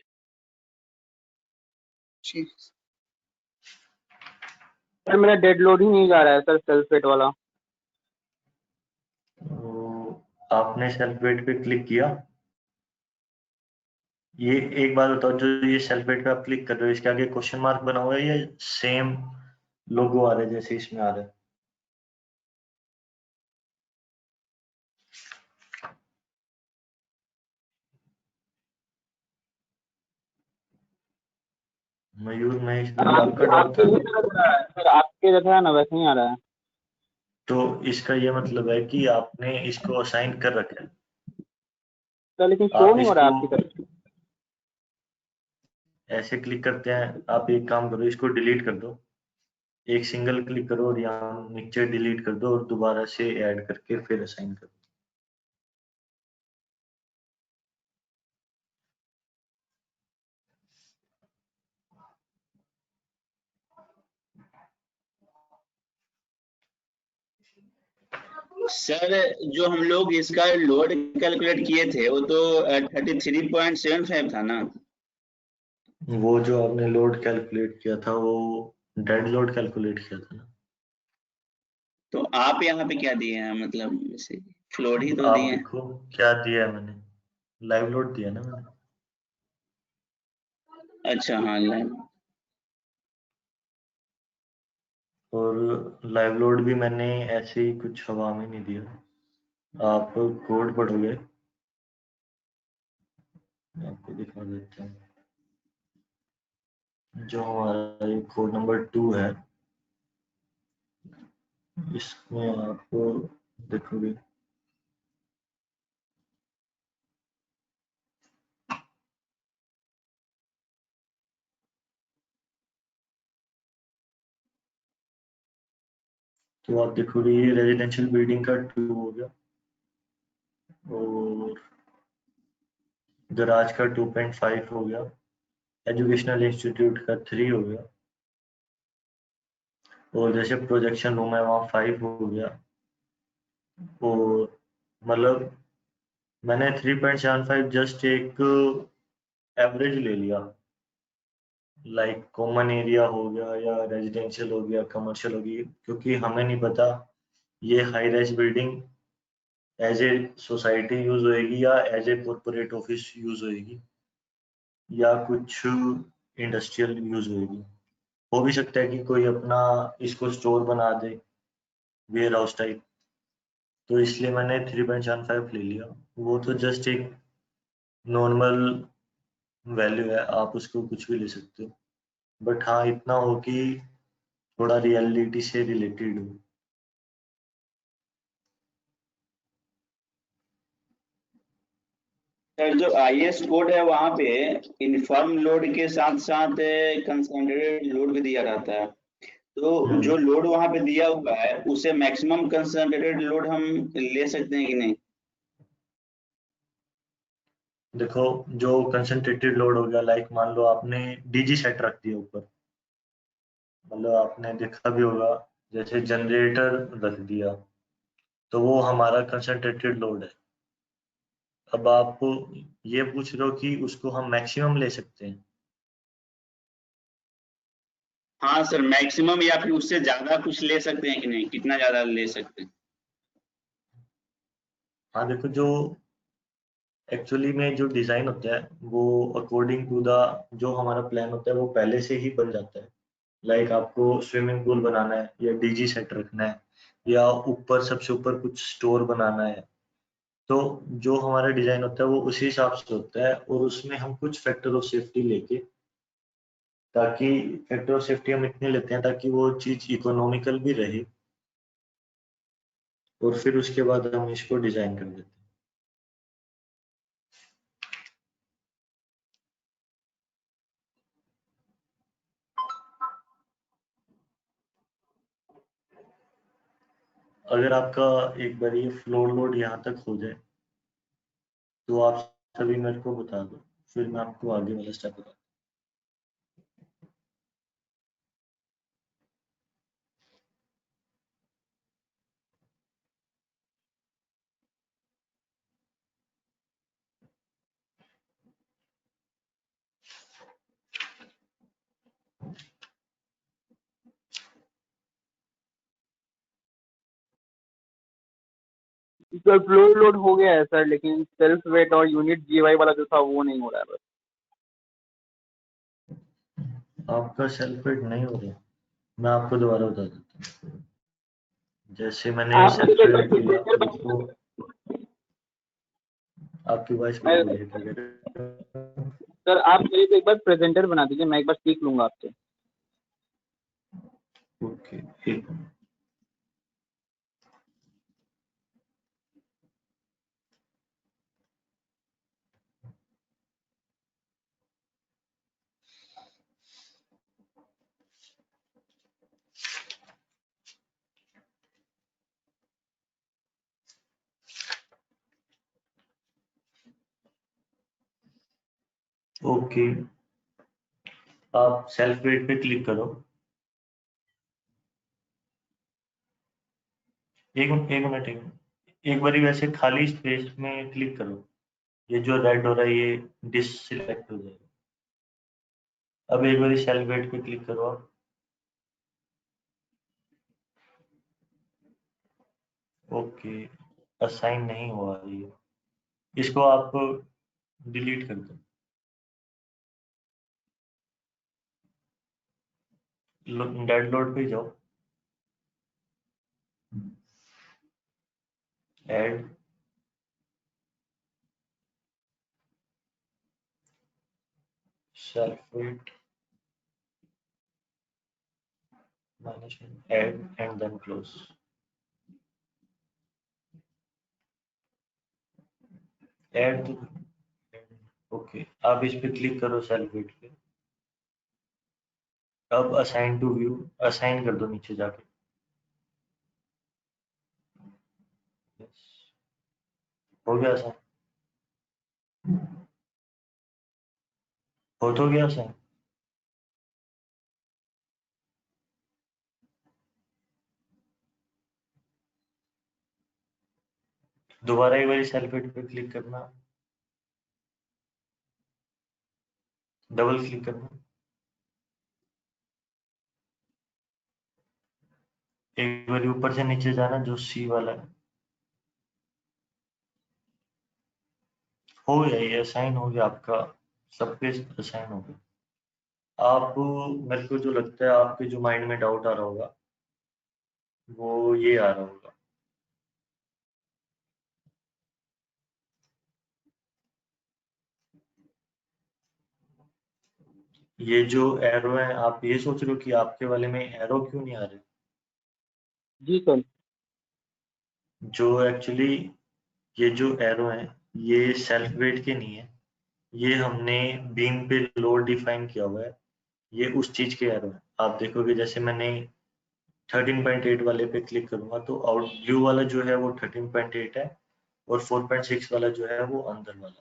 ठीक। सर मेरा डेड लोड ही नहीं जा रहा है सर, सेल्फ वेट वाला। तो आपने सेल्फ वेट पे क्लिक किया, ये एक बात बताओ, जो ये सेल्फ वेट पे आप क्लिक कर रहे हो, इसके आगे क्वेश्चन मार्क बना हुआ है या सेम लोगो आ रहा है जैसे इसमें आ रहा है? मयूर महेश भाई, आपका डाउट आपके था? ही तरह दिख रहा है सर, आपके जैसा है ना वैसे ही आ रहा है। तो इसका ये मतलब है कि आपने इसको असाइन कर रखा है। सर लेकिन शो आप नहीं हो रहा इसको है आपकी तरफ। ऐसे क्लिक करते हैं, आप एक काम करो, इसको डिलीट कर दो, एक सिंगल क्लिक करो और यहाँ नीचे डिलीट कर दो और दोबारा से ऐड करके फिर असाइन करो। सर जो हम लोग इसका लोड कैलकुलेट किए थे वो तो 33.75 था ना? वो जो आपने लोड कैलकुलेट किया था वो डेड लोड कैलकुलेट किया था ना। तो आप यहाँ पे क्या दिए हैं, मतलब जैसे फ्लोर ही तो आप दिए हैं। देखो क्या दिया है मैंने, लाइव लोड दिया ना मैंने। अच्छा हाँ, लाइन। और लाइव लोड भी मैंने ऐसे ही कुछ हवा में नहीं दिया, आप कोड पढ़ोगे, मैं आपको दिखा देता हूँ। जो हमारा कोड नंबर 2 है, इसमें आपको देखोगे तो आप देखोगे ये रेजिडेंशियल बिल्डिंग का 2 हो गया और गराज का 2.5 हो गया, एजुकेशनल इंस्टीट्यूट का 3 हो गया और जैसे प्रोजेक्शन रूम है वहाँ 5 हो गया। और मतलब मैंने 3.75 जस्ट एक एवरेज ले लिया, लाइक कॉमन एरिया हो गया या रेजिडेंशियल हो गया, कमर्शियल हो गई, क्योंकि हमें नहीं पता ये high rise building as a society use होएगी या as a corporate office use होएगी या कुछ इंडस्ट्रियल यूज होएगी। हो भी सकता है कि कोई अपना इसको स्टोर बना दे, वेयर हाउस टाइप, तो इसलिए मैंने 3.75 ले लिया। वो तो जस्ट एक नॉर्मल वैल्यू है, आप उसको कुछ भी ले सकते हो, बट हाँ इतना हो कि थोड़ा रियलिटी से रिलेटेड हो। सर जो IS कोड है वहाँ पे इनफर्म लोड के साथ साथ कंसंट्रेटेड लोड भी दिया रहता है, तो जो लोड वहाँ पे दिया हुआ है उसे मैक्सिमम कंसंट्रेटेड लोड हम ले सकते हैं कि नहीं? देखो जो कंसंट्रेटेड लोड हो गया, लाइक मान लो आपने डीजी सेट रख दिया ऊपर, मतलब आपने देखा भी होगा जैसे जनरेटर रख दिया, तो वो हमारा कंसंट्रेटेड लोड है। अब आप ये पूछ रहे हो कि उसको हम मैक्सिमम ले सकते हैं? हाँ सर, मैक्सिमम या फिर उससे ज्यादा कुछ ले सकते हैं कि नहीं, कितना ज्यादा ले सकते हैं? हाँ देखो, जो एक्चुअली में जो डिजाइन होता है वो अकॉर्डिंग टू द जो हमारा प्लान होता है वो पहले से ही बन जाता है। लाइक आपको स्विमिंग पूल बनाना है या डीजी सेट रखना है या ऊपर सबसे ऊपर कुछ स्टोर बनाना है, तो जो हमारा डिजाइन होता है वो उसी हिसाब से होता है और उसमें हम कुछ फैक्टर ऑफ सेफ्टी लेके, ताकि फैक्टर ऑफ सेफ्टी हम इतने लेते हैं ताकि वो चीज इकोनॉमिकल भी रहे, और फिर उसके बाद हम इसको डिजाइन कर देते हैं। अगर आपका एक बार ये फ्लोर लोड यहाँ तक हो जाए तो आप सभी मेरे को बता दो, फिर मैं आपको आगे वाला स्टेप बता। सर फ्लोर लोड हो गया है सर, लेकिन सेल्फ वेट और यूनिट जीवाई वाला जो था वो नहीं हो रहा है बस। आपका सेल्फ वेट नहीं हो रहा, मैं आपको दोबारा बता देता हूँ। जैसे मैंने आप सेल्फ मुझे वेट एक किया बार उसको, आपकी वॉइस मैं ब्रेक हो रही है, क्या कह रहे हो? सर आप मेरे को एक बार प्रेजेंटर बना दीजिए, मैं एक बार सीख लूंगा आपसे। ओके, एक मिनट। ओके, आप सेल्फ वेट पे क्लिक करो। एक बारी वैसे खाली स्पेस में क्लिक करो, ये जो रेड हो रहा है ये डिससिलेक्ट हो जाएगा। अब एक बारी सेल्फ वेट पे क्लिक करो आप। ओके, असाइन नहीं हुआ ये, इसको आप डिलीट कर दो। डेड लोड पे जाओ, add self weight minus add and then close. Add okay, आप इस पे क्लिक करो सेल्फ वेट पे। अब असाइन टू व्यू असाइन कर दो नीचे जाके। Yes. हो गया असाइन, हो तो गया असाइन। दोबारा एक बार सेल्फ वेट पे क्लिक करना, डबल क्लिक करना, एक बार ऊपर से नीचे जाना जो सी वाला है। हो गया, ये असाइन हो गया आपका, सब पे असाइन हो गया। आप मेरे को जो लगता है आपके जो माइंड में डाउट आ रहा होगा वो ये आ रहा होगा, ये जो एरो है आप ये सोच रहे हो कि आपके वाले में एरो क्यों नहीं आ रहे। जी सर। जो एक्चुअली ये जो एरो है ये सेल्फ वेट के नहीं है, ये हमने बीम पे लोड डिफाइन किया हुआ है, ये उस चीज के एरो है। आप देखोगे जैसे मैंने 13.8 वाले पे क्लिक करूंगा तो आउट ब्लू वाला जो है वो 13.8 है और 4.6 वाला जो है वो अंदर वाला।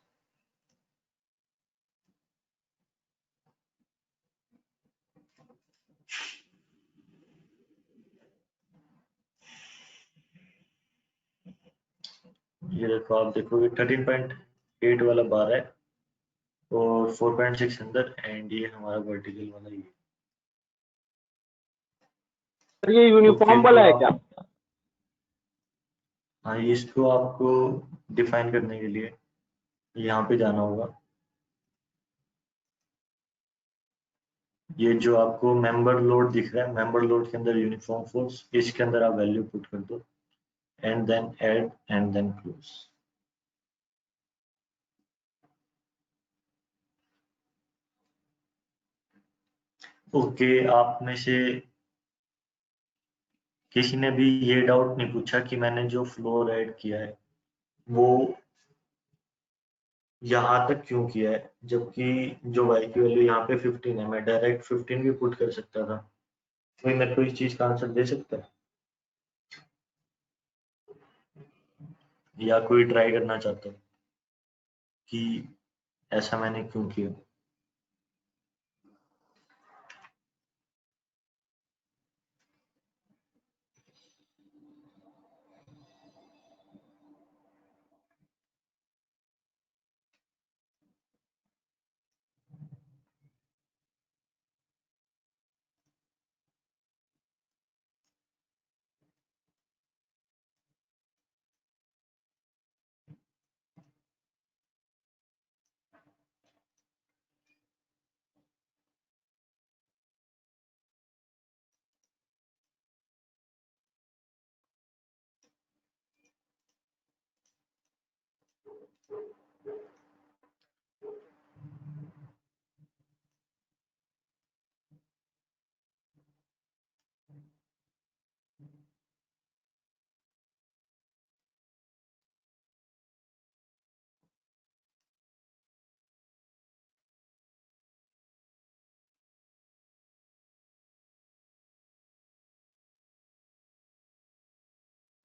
ये देखो आप देखोगे 13.8 वाला बार है और 4.6 अंदर, एंड ये हमारा वर्टिकल वाला ये। सर ये यूनिफॉर्म वाला है क्या? हाँ, इसको आपको डिफाइन करने के लिए यहाँ पे जाना होगा। ये जो आपको मेंबर लोड दिख रहा है, मेंबर लोड के अंदर यूनिफॉर्म फोर्स, इसके अंदर आप वैल्यू पुट कर दो and then add and then close. Okay, आप में से किसी ने भी ये डाउट नहीं पूछा कि मैंने जो फ्लोर ऐड किया है वो यहाँ तक क्यों किया है, जबकि जो y की वैल्यू यहाँ पे 15 है, मैं डायरेक्ट 15 भी पुट कर सकता था। कोई मेरे को इस चीज का आंसर दे सकता है या कोई ट्राई करना चाहता है कि ऐसा मैंने क्यों किया।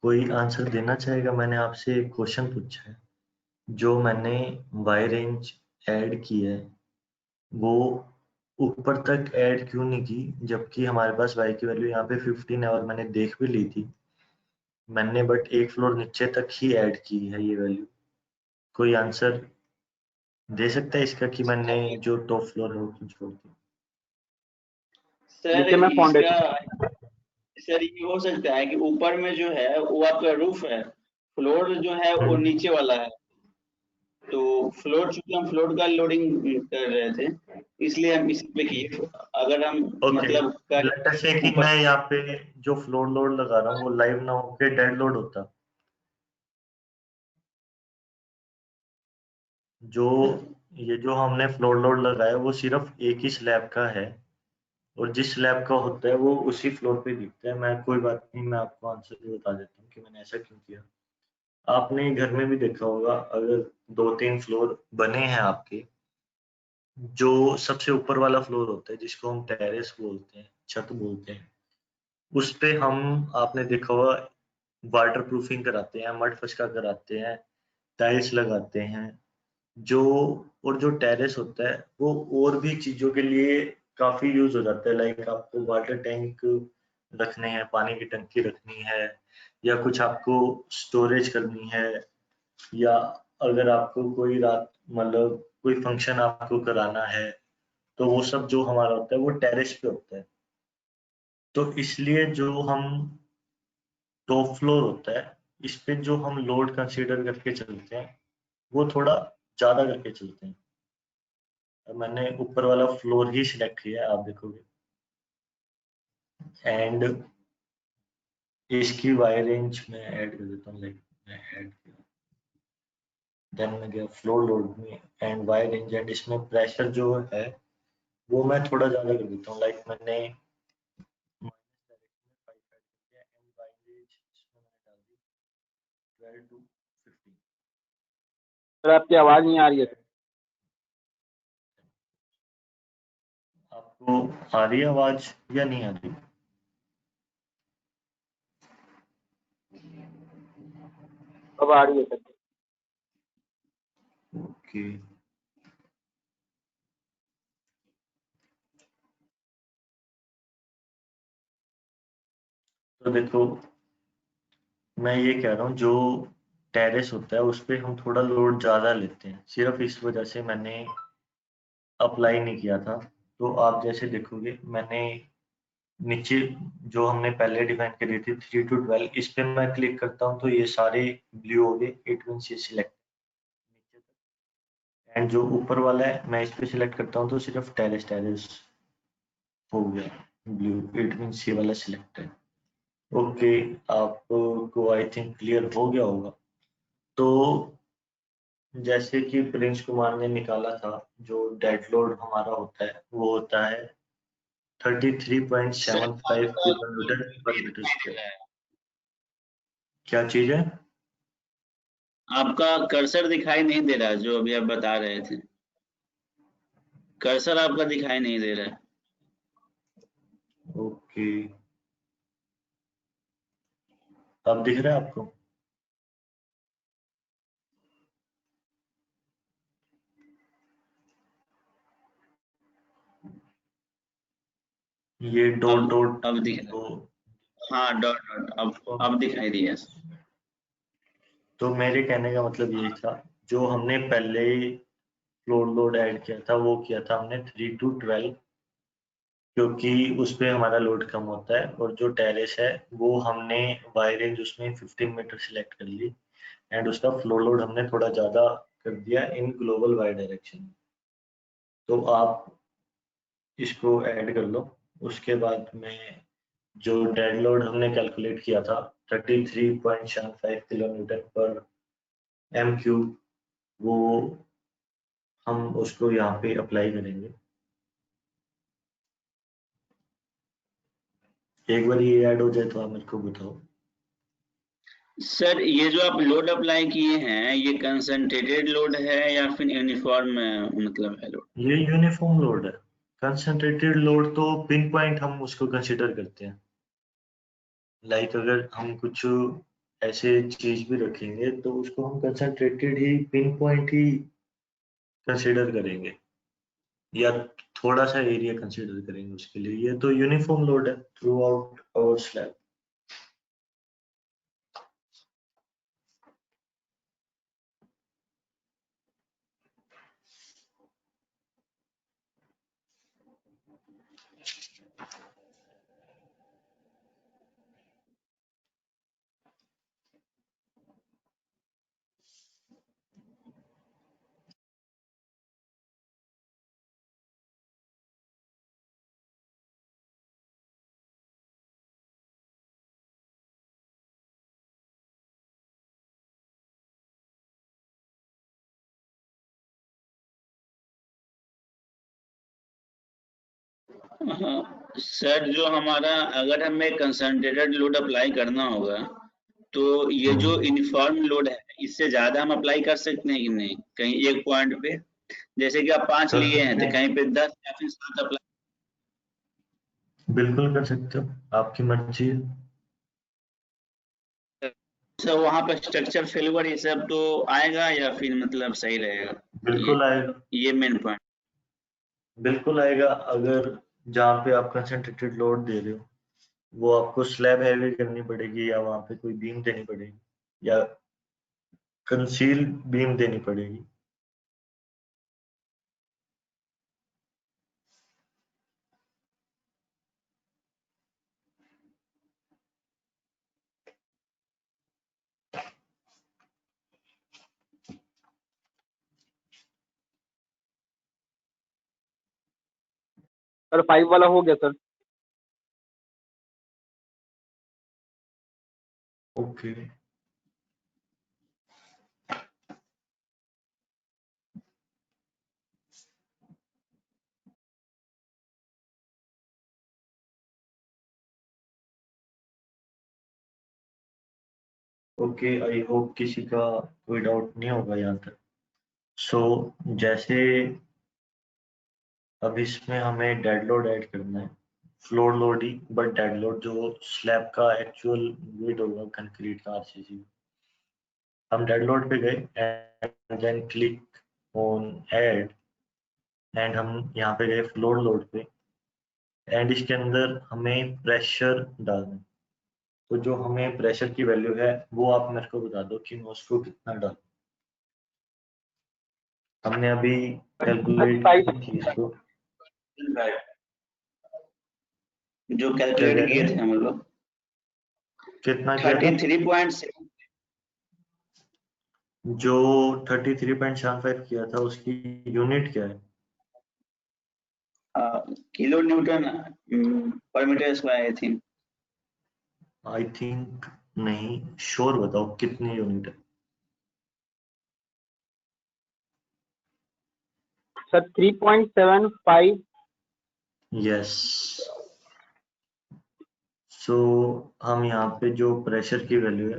कोई आंसर देना चाहेगा। मैंने आपसे एक क्वेश्चन पूछा है, जो मैंने वाई रेंज ऐड की है वो ऊपर तक ऐड क्यों नहीं की, जबकि हमारे पास y की वैल्यू यहाँ पे 15 है और मैंने देख भी ली थी। मैंने बट एक फ्लोर नीचे तक ही ऐड की है ये वैल्यू। कोई आंसर दे सकता है इसका कि मैंने जो टॉप फ्लोर है वो क्यों छोड़ दी। सर नीचे में इसका फाउंडेशन। सर ये हो सकता है कि ऊपर में जो है वो आपका रूफ है, फ्लोर जो है वो नीचे वाला है। तो फ्लोर चूंकि हम फ्लोर का लोडिंग कर रहे थे इसलिए हम इस पे किए। अगर हम मतलब लेट अस से कि मैं यहाँ पे जो फ्लोर लोड लगा रहा हूँ वो लाइव ना होके डेड लोड होता। जो ये जो हमने फ्लोर लोड लगाया वो सिर्फ एक ही स्लैब का है और जिस स्लैब का होता है वो उसी फ्लोर पे दिखता है। मैं कोई बात नहीं, मैं आपको आंसर बता देता हूँ कि मैंने ऐसा क्यों किया। आपने घर में भी देखा होगा, अगर 2-3 फ्लोर बने हैं आपके, जो सबसे ऊपर वाला फ्लोर होता है जिसको हम टेरेस बोलते हैं, छत बोलते हैं, उस पे हम, आपने देखा होगा, वाटर प्रूफिंग कराते हैं, मड फसका कराते हैं, टाइल्स लगाते हैं। जो और जो टेरेस होता है वो और भी चीजों के लिए काफी यूज हो जाता है। लाइक आपको वाटर टैंक रखने हैं, पानी की टंकी रखनी है, या कुछ आपको स्टोरेज करनी है, या अगर आपको कोई रात मतलब कोई फंक्शन आपको कराना है, तो वो सब जो हमारा होता है वो टेरेस पे होता है। तो इसलिए जो हम टॉप फ्लोर होता है, इस पे जो हम लोड कंसीडर करके चलते हैं वो थोड़ा ज्यादा करके चलते हैं। अब मैंने ऊपर वाला फ्लोर ही सिलेक्ट किया है, आप देखोगे। एंड इसकी वायर रेंज में ऐड कर देता हूँ, लाइक मैं ऐड किया, देन मैं गया फ्लोर लोड में एंड वायर रेंज, एंड इसमें प्रेशर जो है वो मैं थोड़ा ज्यादा कर देता हूँ, लाइक मैंने माइनस डायरेक्शन में 5 ऐड किया एंड वायर रेंज इसमें मैंने डाल दी 12 to 15। सर आपकी आवाज नहीं आ रही है। आपको आ रही है आवाज या नहीं आ रही? अब आ रही है सर। ओके, तो देखो मैं ये कह रहा हूँ, जो टेरेस होता है उस पे हम थोड़ा लोड ज्यादा लेते हैं, सिर्फ इस वजह से मैंने अप्लाई नहीं किया था। तो आप जैसे देखोगे, मैंने नीचे जो हमने पहले डिफाइन करी थी 3 to 12, इस पे मैं क्लिक करता हूँ तो ये सारे ब्लू हो गए, इट मीन्स ये सिलेक्ट नीचे तक। एंड जो ऊपर वाला है मैं इस पे सिलेक्ट करता हूँ तो सिर्फ टेरेस टेरेस हो गया ब्लू, इट मीन्स ये वाला सिलेक्ट है। ओके, आपको आई थिंक क्लियर हो गया होगा। तो जैसे कि प्रिंस कुमार ने निकाला था, जो डेड लोड हमारा होता है वो होता है 33.75 kilo newton per metre square. क्या चीज है? आपका कर्सर दिखाई नहीं दे रहा जो अभी आप बता रहे थे, कर्सर आपका दिखाई नहीं दे रहा है। ओके, अब दिख रहा है आपको? ये डॉट डॉट अब दिख रहा है, हाँ डॉट डॉट अब दिखाई दिया। तो मेरे कहने का मतलब यही था, जो हमने पहले फ्लोर लोड ऐड किया था वो किया था हमने 3 to 12, क्योंकि उस पे हमारा लोड कम होता है। और जो टेरेस है वो हमने वायर रेंज उसमें 15 मीटर सिलेक्ट कर ली, एंड उसका फ्लोर लोड हमने थोड़ा ज्यादा कर दिया इन ग्लोबल वाई डायरेक्शन। तो आप इसको ऐड कर लो। उसके बाद में जो डेड लोड हमने कैलकुलेट किया था 33.75 किलो न्यूटन पर एम क्यूब, वो हम उसको यहाँ पे अप्लाई करेंगे। एक बार ये ऐड हो जाए तो आप मेरे को बताओ। सर ये जो आप लोड अप्लाई किए हैं ये कंसंट्रेटेड लोड है या फिर यूनिफॉर्म मतलब है लोड? ये यूनिफॉर्म लोड है। कंसंट्रेटेड लोड तो पिन पॉइंट हम उसको कंसिडर करते हैं। लाइक अगर हम कुछ ऐसे चीज भी रखेंगे तो उसको हम कंसंट्रेटेड ही पिन पॉइंट ही कंसिडर करेंगे, या थोड़ा सा एरिया कंसिडर करेंगे उसके लिए। ये तो यूनिफॉर्म लोड है थ्रू आउट आवर स्लैब। हाँ, सर जो हमारा अगर हमें कंसंट्रेटेड लोड अप्लाई करना होगा तो ये जो यूनिफॉर्म लोड है इससे ज्यादा हम अप्लाई कर सकते हैं कि नहीं, कहीं एक पॉइंट पे जैसे कि आप 5 कर लिए हैं सकते तो हैं, कहीं पे 10 या फिर 7 अप्लाई। बिल्कुल कर सकते हो, आपकी मर्जी है। तो वहां पर स्ट्रक्चर फेल्यूर ये सब तो आएगा या फिर मतलब सही रहेगा? बिल्कुल आएगा, ये मेन पॉइंट। बिल्कुल आएगा। अगर जहाँ पे आप कंसंट्रेटेड लोड दे रहे हो वो आपको स्लैब हैवी करनी पड़ेगी, या वहाँ पे कोई बीम देनी पड़ेगी, या कंसील बीम देनी पड़ेगी। सर 5 वाला हो गया sir. Okay, okay, I hope किसी का कोई डाउट नहीं होगा यहाँ तक। सो जैसे अब इसमें हमें डेड लोड ऐड करना है, फ्लोर लोड ही, बट डेड लोड जो स्लैब का एक्चुअल वेट होगा कंक्रीट का आरसीसी। हम डेड लोड पे गए and then click on add, and हम यहाँ पे गए फ्लोर लोड पे, एंड इसके अंदर हमें प्रेशर डालना है। तो जो हमें प्रेशर की वैल्यू है वो आप मेरे को बता दो कि मैं उसको कितना डालूं। हमने अभी कैलकुलेट 35 की थी इसको। जो क्या कह कैलकुलेट रहे किए थे हैं, हम लोग कितना किया था? 33.7 जो 33.75 किया था उसकी यूनिट क्या है? Kilo newton per metre square I think. I think नहीं, श्योर बताओ कितनी यूनिट है? सर 3.75। यस। सो हम यहाँ पे जो प्रेशर की वैल्यू है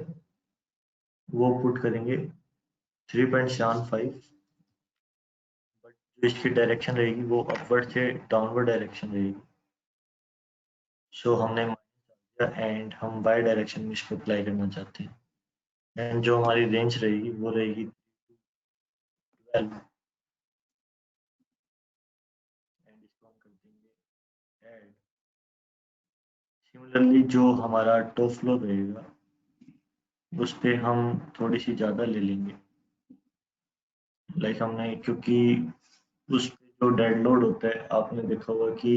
वो पुट करेंगे 3.75, बट जो इसकी डायरेक्शन रहेगी वो अपवर्ड से डाउनवर्ड डायरेक्शन रहेगी। सो हमने एंड हम वाई डायरेक्शन में इसको अप्लाई करना चाहते हैं, एंड जो हमारी रेंज रहेगी वो रहेगी 12, एंड इसको हम कर देंगे ऐड। सिमिलरली जो हमारा टॉप फ्लोर रहेगा उस पे हम थोड़ी सी ज़्यादा ले लेंगे, लाइक हमने, क्योंकि उस पे जो डेड लोड होता है आपने देखा होगा कि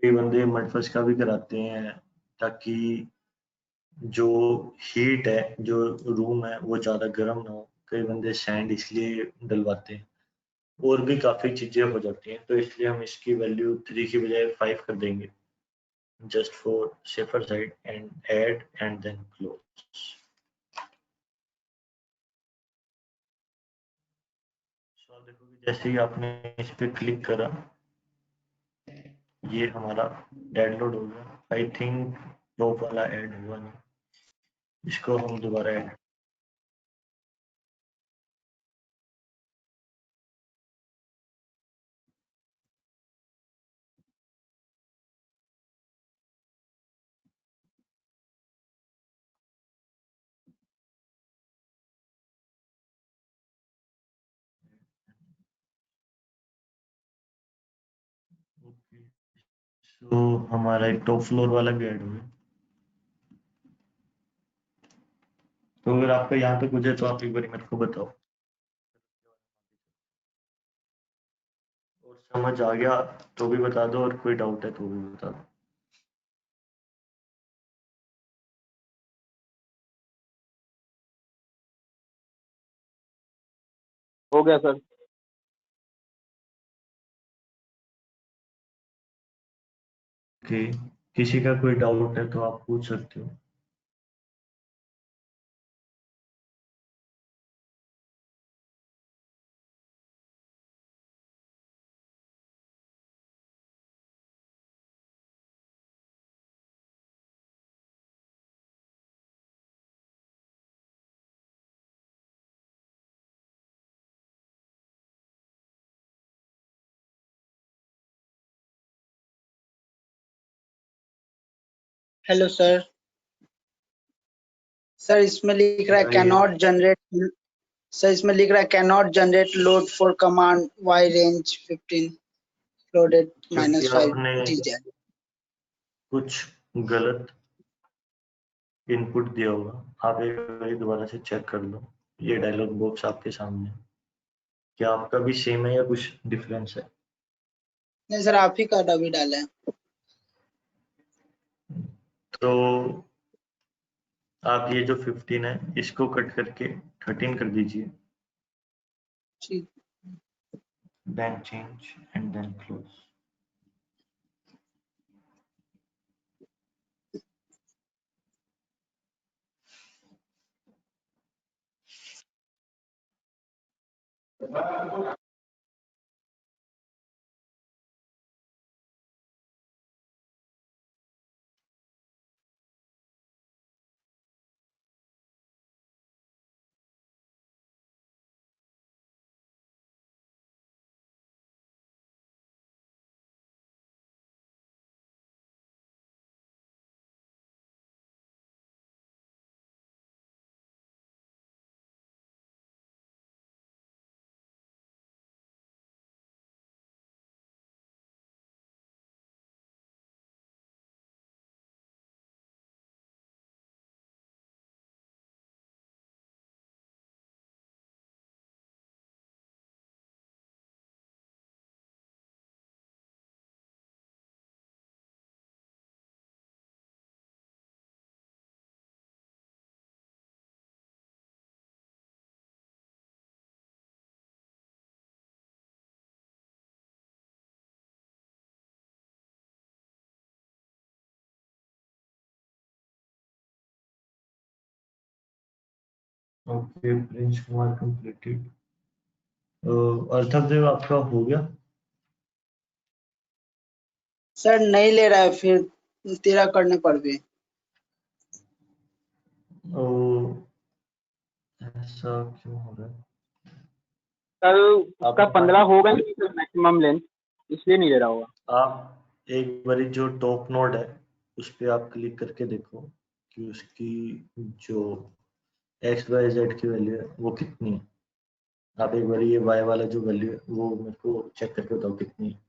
कई बंदे मडफस का भी कराते हैं, ताकि जो हीट है, जो रूम है वो ज़्यादा गर्म ना हो। कई बंदे सैंड इसलिए डलवाते हैं, और भी काफ़ी चीज़ें हो जाती हैं, तो इसलिए हम इसकी वैल्यू 3 की बजाय 5 कर देंगे, just for safer side, and add and then close। So आप देखोगे जैसे ही आपने इस पे क्लिक करा ये हमारा डेड लोड हो गया। आई थिंक टॉप वाला ऐड हुआ नहीं, इसको हम दोबारा ऐड। ओके, सो हमारा एक टॉप फ्लोर वाला भी ऐड हो गया। तो अगर आपका यहाँ पे कुछ है तो आप एक बार मेरे को बताओ, और समझ आ गया तो भी बता दो, और कोई डाउट है तो भी बता दो। हो गया सर। ओके, किसी का कोई डाउट है तो आप पूछ सकते हो। Hello sir. सर इसमें लिख रहा है बताइए। Cannot generate. सर इसमें लिख रहा है cannot generate load for command Y range 15 loaded क्योंकि -5 आपने DZ। कुछ गलत इनपुट दिया होगा। आप एक बार दोबारा से चेक कर लो। ये डायलॉग बॉक्स आपके सामने है। क्या आपका भी सेम है या कुछ डिफरेंस है? नहीं सर, आप ही का अभी डाले हैं। तो आप ये जो 15 है इसको कट करके 13 कर दीजिए। ठीक। then change and then close। Okay, Prince Kumar completed. Atharvadev आपका हो गया? सर नहीं ले रहा है, फिर 13 करने पर भी। ऐसा क्यों हो रहा है? सर उसका आप 15 हो गए मैक्सिमम लेंथ, इसलिए नहीं ले रहा होगा। आप एक बारी जो टॉप नोड है उस पे आप क्लिक करके देखो कि उसकी जो एक्स वाई जेड की वैल्यू है वो कितनी है। आप एक बारी ये वाई वाला जो वैल्यू है वो मेरे को चेक करके बताओ कितनी है।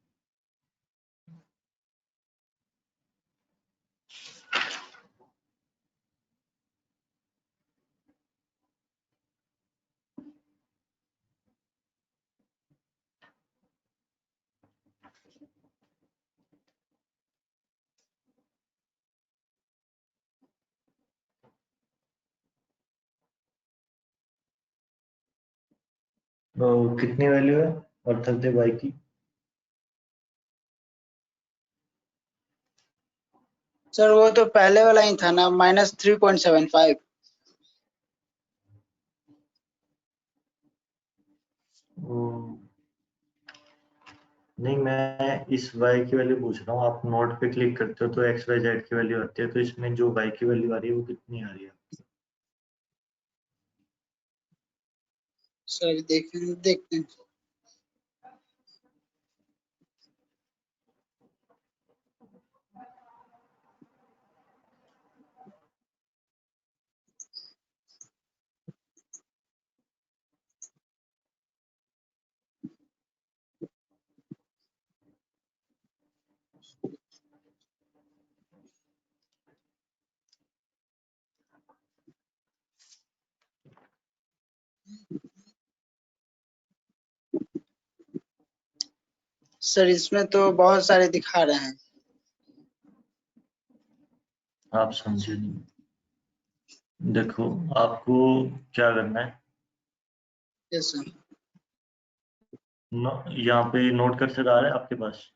तो कितनी वैल्यू है अर्थवदेव वाई की? सर वो तो पहले वाला ही था ना, -3.75। नहीं, मैं इस y की वैल्यू पूछ रहा हूँ। आप नोट पे क्लिक करते हो तो एक्स वाई जेड की वैल्यू आती है, तो इसमें जो y की वैल्यू आ रही है वो कितनी आ रही है? सर देखते हैं। सर इसमें तो बहुत सारे दिखा रहे हैं। आप समझे नहीं। देखो, आपको क्या करना है, यस सर। यहाँ पे नोट कर्सर आ रहा है आपके पास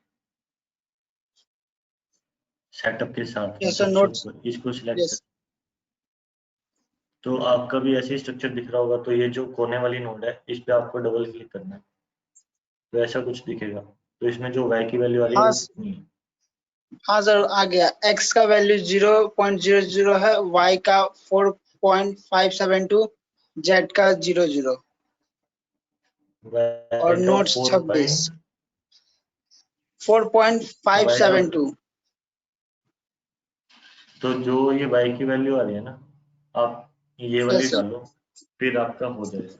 सेटअप के साथ में यस सर, सबसे नोट्स। ऊपर, इसको सिलेक्ट कर। यस। तो आपका भी ऐसे ही स्ट्रक्चर दिख रहा होगा। तो ये जो कोने वाली नोड है इस पे आपको डबल क्लिक करना है, तो ऐसा कुछ दिखेगा। तो इसमें जो y की वैल्यू आ रही है हाँ वो कितनी है? हाँ सर, आ गया। x का वैल्यू 0.00 है, y का 4.572, z का 00 और y का नोट्स 26 4 y का 4.572। तो जो ये y की वैल्यू आ रही है ना, आप ये वाली Yes, sir. डालो, फिर आपका हो जाएगा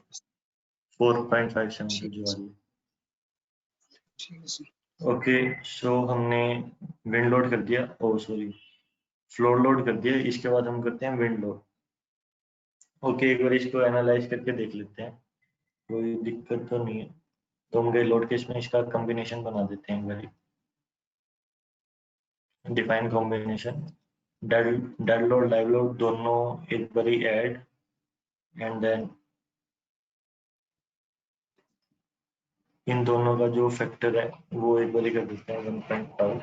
4.572 जो आ रही है। ठीक है sir. ओके, सो हमने विंड लोड कर दिया, ओ सॉरी फ्लोर लोड कर दिया। इसके बाद हम करते हैं विंड लोड। ओके, एक बार इसको एनालाइज करके देख लेते हैं, कोई दिक्कत तो नहीं है। तो हम गए लोड केस में इसका कॉम्बिनेशन बना देते हैं एक बारी। Define combination, dead load live load दोनों एक बारी ऐड, एंड देन इन दोनों का जो फैक्टर है वो एक बारी कर देते हैं 1.5।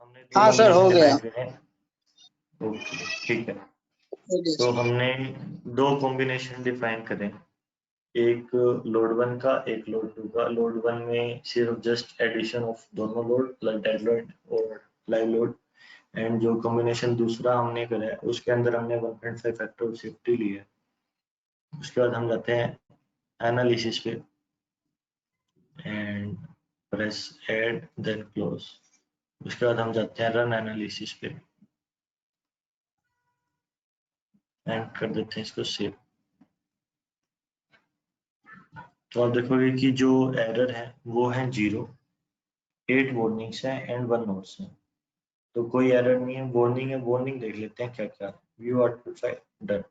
हमने दो हाँ सर, हो कॉम्बिनेशन गया. डिफाइन करे हैं। ओके, ठीक है। हो गया तो sir. हमने दो कॉम्बिनेशन डिफाइन करें, एक लोड 1 का, एक लोड 2 का। लोड 1 में सिर्फ जस्ट एडिशन ऑफ दोनों लोड प्लस डेड लोड और लाइव लोड, एंड जो कॉम्बिनेशन दूसरा हमने करा है उसके अंदर हमने 1.5 फैक्टर ऑफ सेफ्टी ली है। उसके बाद हम जाते हैं एनालिसिस पे and press add then close. उसके बाद हम जाते हैं रन एनालिसिस पे एंड कर देते हैं इसको सेव। तो आप देखोगे कि जो एरर है वो है 0, 8 वार्निंग्स है एंड 1 नोट्स है। तो कोई एरर नहीं है, वार्निंग है, वार्निंग देख लेते हैं क्या क्या। व्यू आर्टिफाई डन।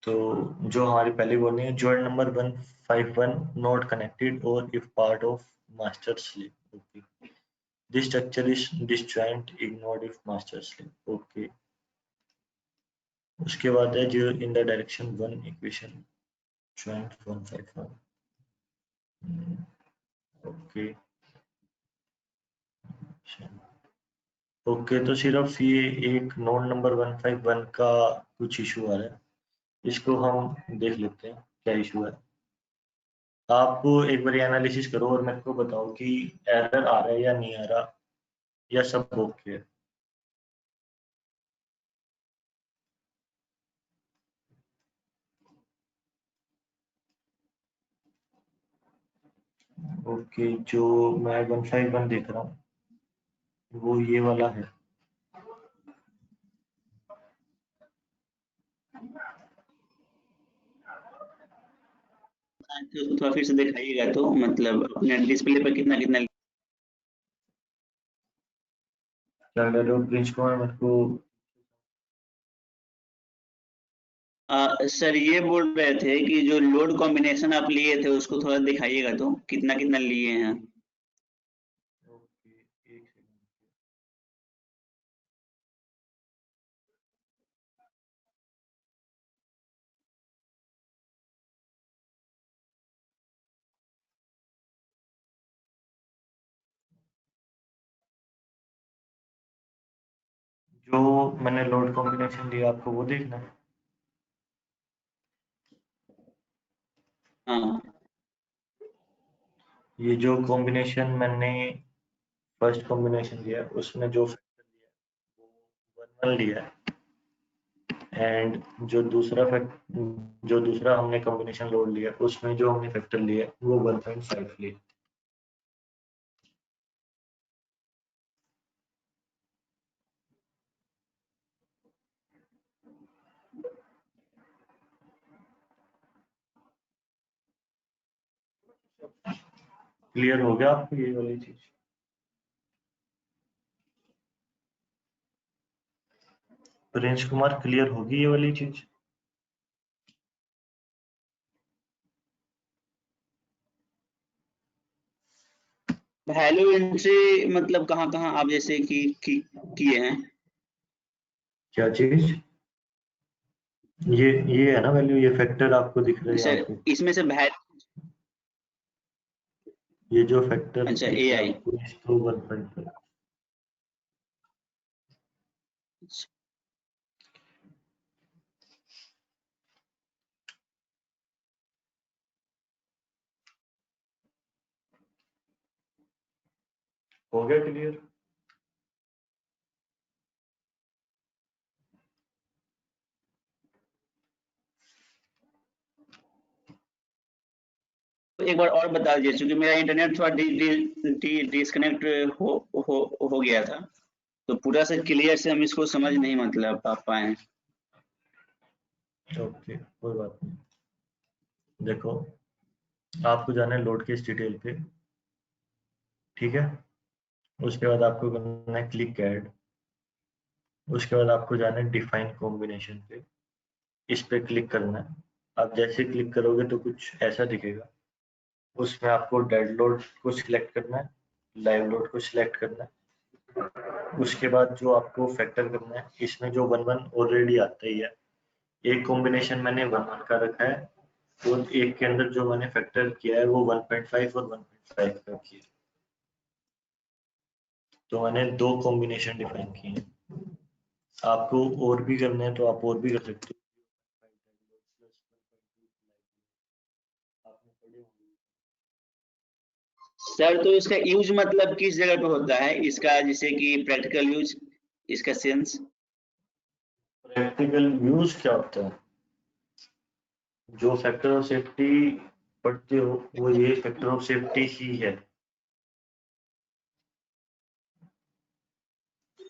तो जो हमारी पहली वार्निंग है, जॉइंट नंबर 151 नॉट कनेक्टेड और if part of master slave. Okay, this structure is disjoint ignored if master slave. Okay, उसके बाद है जो in the direction 1 equation joint 151। Okay, okay, तो सिर्फ ये एक नोड नंबर 151 का कुछ इशू आ रहा है, इसको हम देख लेते हैं क्या इशू है। आप एक बार एनालिसिस करो और मेरे को बताओ कि एरर आ रहा है या नहीं आ रहा, या सब ओके है। ओके, जो मैं 151 देख रहा हूँ वो ये वाला है। तो थोड़ा फिर से दिखाइएगा, तो मतलब अपने डिस्प्ले पर कितना कितना। क्या कह रहे हो प्रिंस कुमार, मेरे को सर ये बोल रहे थे कि जो लोड कॉम्बिनेशन आप लिए थे उसको थोड़ा दिखाइएगा, तो कितना कितना लिए हैं। ओके, एक सेकंड। जो मैंने लोड कॉम्बिनेशन दिया आपको वो देखना है। हाँ, ये जो कॉम्बिनेशन मैंने फर्स्ट कॉम्बिनेशन दिया उसमें जो फैक्टर दिया वो 1 लिया है, एंड जो दूसरा हमने कॉम्बिनेशन लोड लिया उसमें जो हमने फैक्टर लिया वो 1.5 लिया। क्लियर हो गया आपको ये वाली चीज? प्रिंस कुमार, क्लियर होगी ये वाली चीज? वैल्यू एंट्री मतलब कहाँ कहाँ आप जैसे कि किए हैं। क्या चीज? ये है ना वैल्यू, ये फैक्टर आपको दिख रहा है यहाँ सर पे। इसमें से ये जो फैक्टर अच्छा दिख रहा है AI। आपको इसको 1.5 हो गया क्लियर? एक बार और बता दीजिए, क्योंकि मेरा इंटरनेट थोड़ा डिस्कनेक्ट हो गया था, तो पूरा से क्लियर से हम इसको समझ नहीं मतलब पा पाए। ओके, कोई बात नहीं। देखो, आपको जाना है लोड केस डिटेल पे, ठीक है। उसके बाद आपको करना है क्लिक ऐड। उसके बाद आपको जाना है डिफाइन कॉम्बिनेशन पे, इस पे क्लिक करना है। आप जैसे क्लिक करोगे तो कुछ ऐसा दिखेगा। उसमें आपको डेड लोड को सिलेक्ट करना है, लाइव लोड को सिलेक्ट करना है। उसके बाद जो आपको फैक्टर करना है, इसमें जो 1-1 ऑलरेडी आता ही है। एक कॉम्बिनेशन मैंने 1-1 का रखा है, और एक के अंदर जो मैंने फैक्टर किया है वो 1.5 और 1.5 का किया है। तो मैंने 2 कॉम्बिनेशन डिफाइन किए हैं। आपको और भी करने हैं तो आप और भी कर सकते हो। आपने पढ़े होंगे। सर तो इसका यूज मतलब किस जगह पे होता है इसका, जैसे कि प्रैक्टिकल यूज, इसका सेंस? प्रैक्टिकल यूज क्या होता है? जो फैक्टर ऑफ सेफ्टी पढ़ते हो वो ये फैक्टर ऑफ सेफ्टी ही है।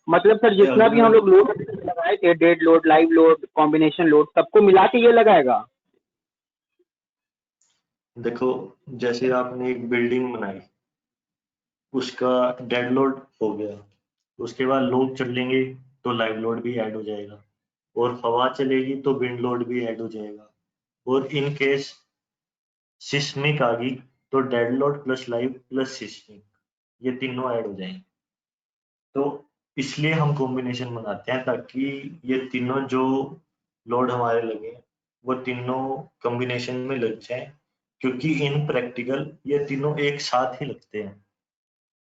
मतलब सर जितना भी हम लोग लोड लगाए थे, dead load, live load, combination load, सबको मिला के ये लगाएगा? देखो, जैसे आपने एक बिल्डिंग बनाई, उसका डेड लोड हो गया, उसके बाद लोग चलेंगे तो लाइव लोड भी ऐड हो जाएगा, और हवा चलेगी तो विंड लोड भी ऐड हो जाएगा, और इन केस सिस्मिक आ गई तो dead load plus live plus seismic, ये तीनों ऐड हो जाएंगे। तो इसलिए हम कॉम्बिनेशन बनाते हैं, ताकि ये तीनों जो लोड हमारे लगे वो तीनों कॉम्बिनेशन में लग जाए, क्योंकि इन प्रैक्टिकल ये तीनों एक साथ ही लगते हैं,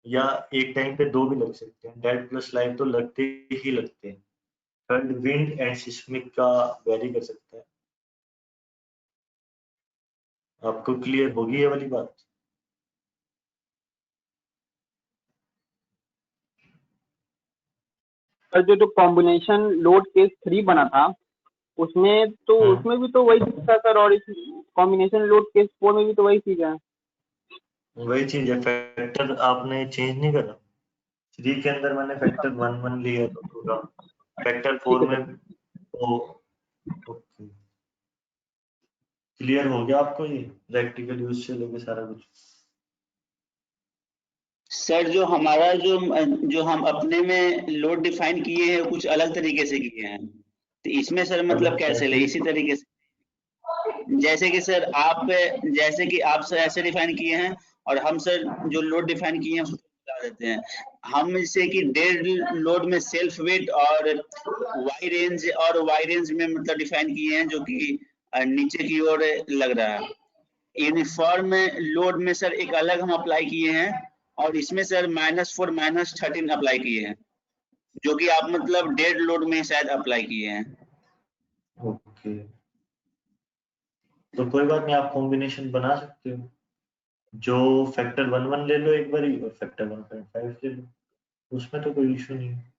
या एक टाइम पे 2 भी लग सकते हैं। डेड प्लस लाइव तो लगते ही लगते हैं। थर्ड विंड एंड सिस्मिक का वेरी कर सकता है। आपको क्लियर होगी ये वाली बात? सर जो कॉम्बिनेशन लोड केस 3 बना था, उसमें तो उसमें भी तो वही चीज था सर, और इस कॉम्बिनेशन लोड केस 4 में भी तो वही चीज है। वही चीज है, फैक्टर आपने चेंज नहीं करा। 3 के अंदर मैंने फैक्टर 1-1 लिया था पूरा, फैक्टर 4 ठीक है में सर। तो ओके। क्लियर हो गया आपको ये प्रैक्टिकल यूज से लेके सारा कुछ? सर जो हमारा जो हम अपने में लोड डिफाइन किए हैं कुछ अलग तरीके से किए हैं, तो इसमें सर मतलब अलग कैसे ले कैसे? इसी तरीके से, जैसे कि सर आप, जैसे कि आप सर ऐसे डिफाइन किए हैं, और हम सर जो लोड डिफाइन किए हैं उसको बता देते हैं। हम जैसे कि डेड लोड में सेल्फ वेट और वाई रेंज में मतलब डिफाइन किए हैं, जो कि नीचे की ओर लग रहा है। यूनिफॉर्म लोड में सर एक अलग हम अप्लाई किए हैं, और इसमें सर -4 -13 अप्लाई किए हैं, जो कि आप मतलब डेड लोड में शायद अप्लाई किए हैं। ओके, तो कोई बात नहीं, आप कॉम्बिनेशन बना सकते हो। जो फैक्टर 1-1 ले लो एक बार ही, और फैक्टर 1.5 ले लो, उसमें तो कोई इशू नहीं है।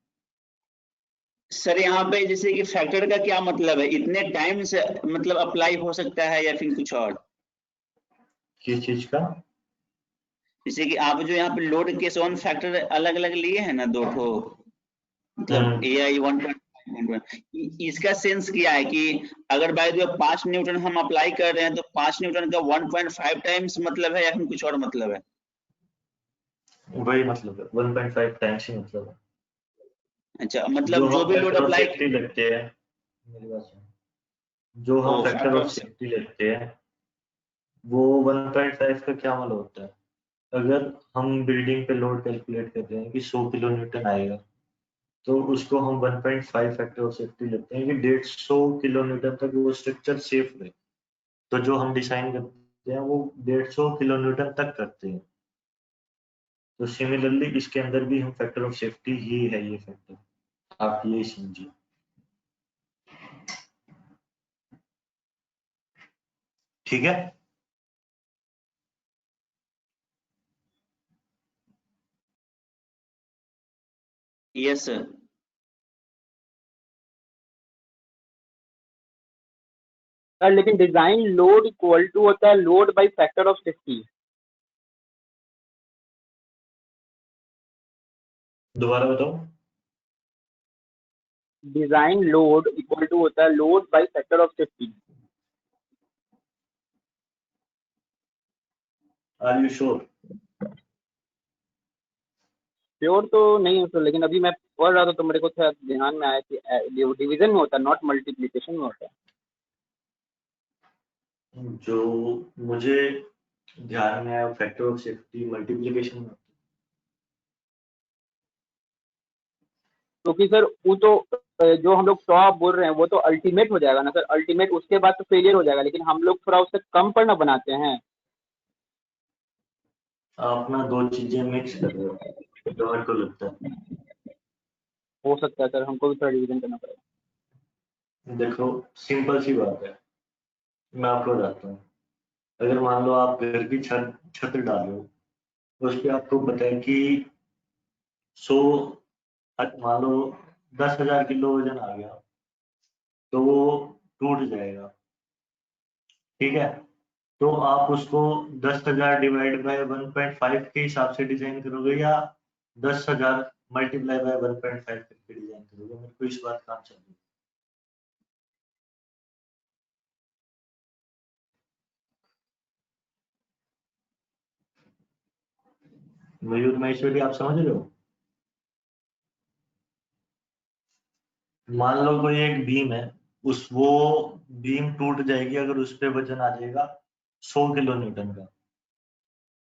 सर यहाँ पे जैसे कि फैक्टर का क्या मतलब है, इतने टाइम से मतलब अप्लाई हो सकता है या फिर कुछ और? किस चीज का? जैसे कि आप जो यहाँ पे लोड के सोन फैक्टर अलग अलग लिए हैं ना, 2 ठो, मतलब ए आई 1.5, इसका सेंस क्या है कि अगर बाय द वे 5 न्यूटन हम अप्लाई कर रहे हैं, तो 5 न्यूटन का 1.5 टाइम्स मतलब है या फिर कुछ और मतलब है? वही मतलब है, 1.5 टाइम्स ही मतलब है। अच्छा, जो मतलब जो हम भी load factor of apply, safety लगते हैं, मेरी बात सुनो, जो हम ओ factor factor of of, safety लगते हैं वो 1.5 का क्या मतलब होता है? अगर हम बिल्डिंग पे लोड कैलकुलेट कर रहे हैं कि 100 किलो न्यूटन आएगा, तो उसको हम 1.5 फैक्टर ऑफ सेफ्टी लेते हैं कि 150 किलो न्यूटन तक वो स्ट्रक्चर सेफ रहे। तो जो हम डिजाइन करते हैं वो 150 किलो न्यूटन तक करते हैं। तो सिमिलरली इसके अंदर भी हम फैक्टर ऑफ सेफ्टी ही है ये फैक्टर, आप ये समझिए। ठीक है। Yes sir. सर लेकिन डिजाइन लोड इक्वल टू होता है लोड बाय फैक्टर ऑफ 50। दोबारा बताओ। डिजाइन लोड इक्वल टू होता है load by factor of 50। Are you sure? Pure तो नहीं हो सर, लेकिन अभी मैं पढ़ रहा था तो मेरे को थोड़ा ध्यान में आया कि डिवीजन में होता है नॉट मल्टीप्लिकेशन में होता है। जो मुझे ध्यान में आया फैक्टर ऑफ सेफ्टी मल्टीप्लिकेशन में। क्योंकि सर वो तो जो हम लोग 100 बोल रहे हैं वो तो अल्टीमेट हो जाएगा ना सर, अल्टीमेट उसके बाद तो फेलियर हो जाएगा, लेकिन हम लोग थोड़ा उससे कम पर ना बनाते हैं। आप ना दो चीजें मिक्स कर रहे हो, जो मेरे को लगता है। हो सकता है सर, हमको भी थोड़ा रिविजन करना पड़ेगा। देखो सिंपल सी बात है, मैं आपको बताता हूँ। अगर मान लो आप घर की छत डाल रहे हो, उस पे आपको पता है कि 100 मान लो 10,000 किलो वजन आ गया तो वो टूट जाएगा, ठीक है। तो आप उसको 10,000 डिवाइड बाय 1.5 के हिसाब से डिजाइन करोगे या 10,000 मल्टीप्लाई बाय 1.5 करके डिजाइन करोगे? मेरे को इस बात का आंसर दो। मयूर महेश्वरी, आप समझ रहे हो? मान लो कोई एक बीम है, वो बीम टूट जाएगी अगर उस पे वजन आ जाएगा 100 किलो न्यूटन का।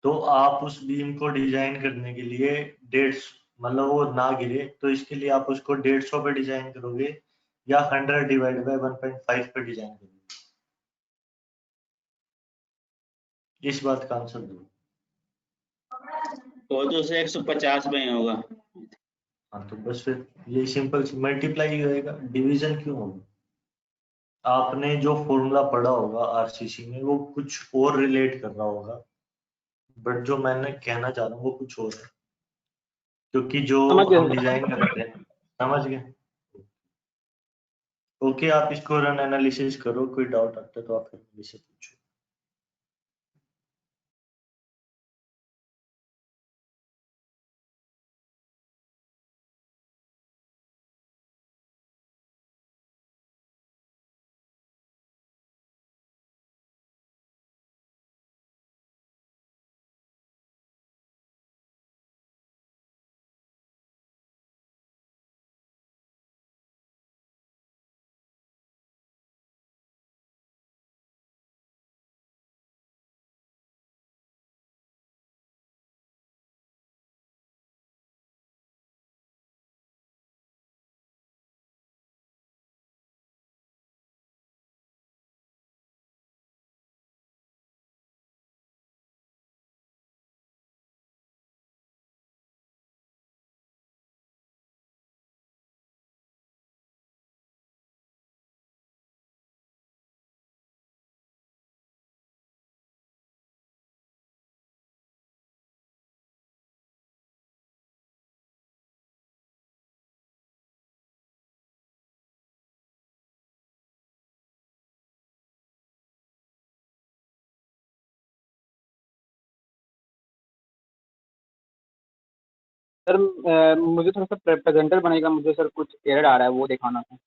तो आप उस बीम को डिजाइन करने के लिए 150, मतलब वो ना गिरे, तो इसके लिए आप उसको 150 पे डिजाइन करोगे या 100 डिवाइड बाय 1.5 पे डिजाइन करोगे? इस बात का आंसर दो। तो से 150 में ही होगा। हाँ तो बस फिर ये सिंपल मल्टीप्लाई ही होएगा, डिवीजन क्यों होगा? आपने जो फॉर्मूला पढ़ा होगा आरसीसी में वो कुछ और रिलेट कर रहा होगा, बट जो मैंने कहना चाह रहा हूँ वो कुछ और है, क्योंकि जो समझ हम गए। डिजाइन करते हैं। समझ गए? ओके, आप इसको रन एनालिसिस करो, कोई डाउट आता है तो आप फिर मुझे से पूछो। सर मुझे थोड़ा सा प्रेजेंटर बनेगा, मुझे सर कुछ एरर आ रहा है वो दिखाना था।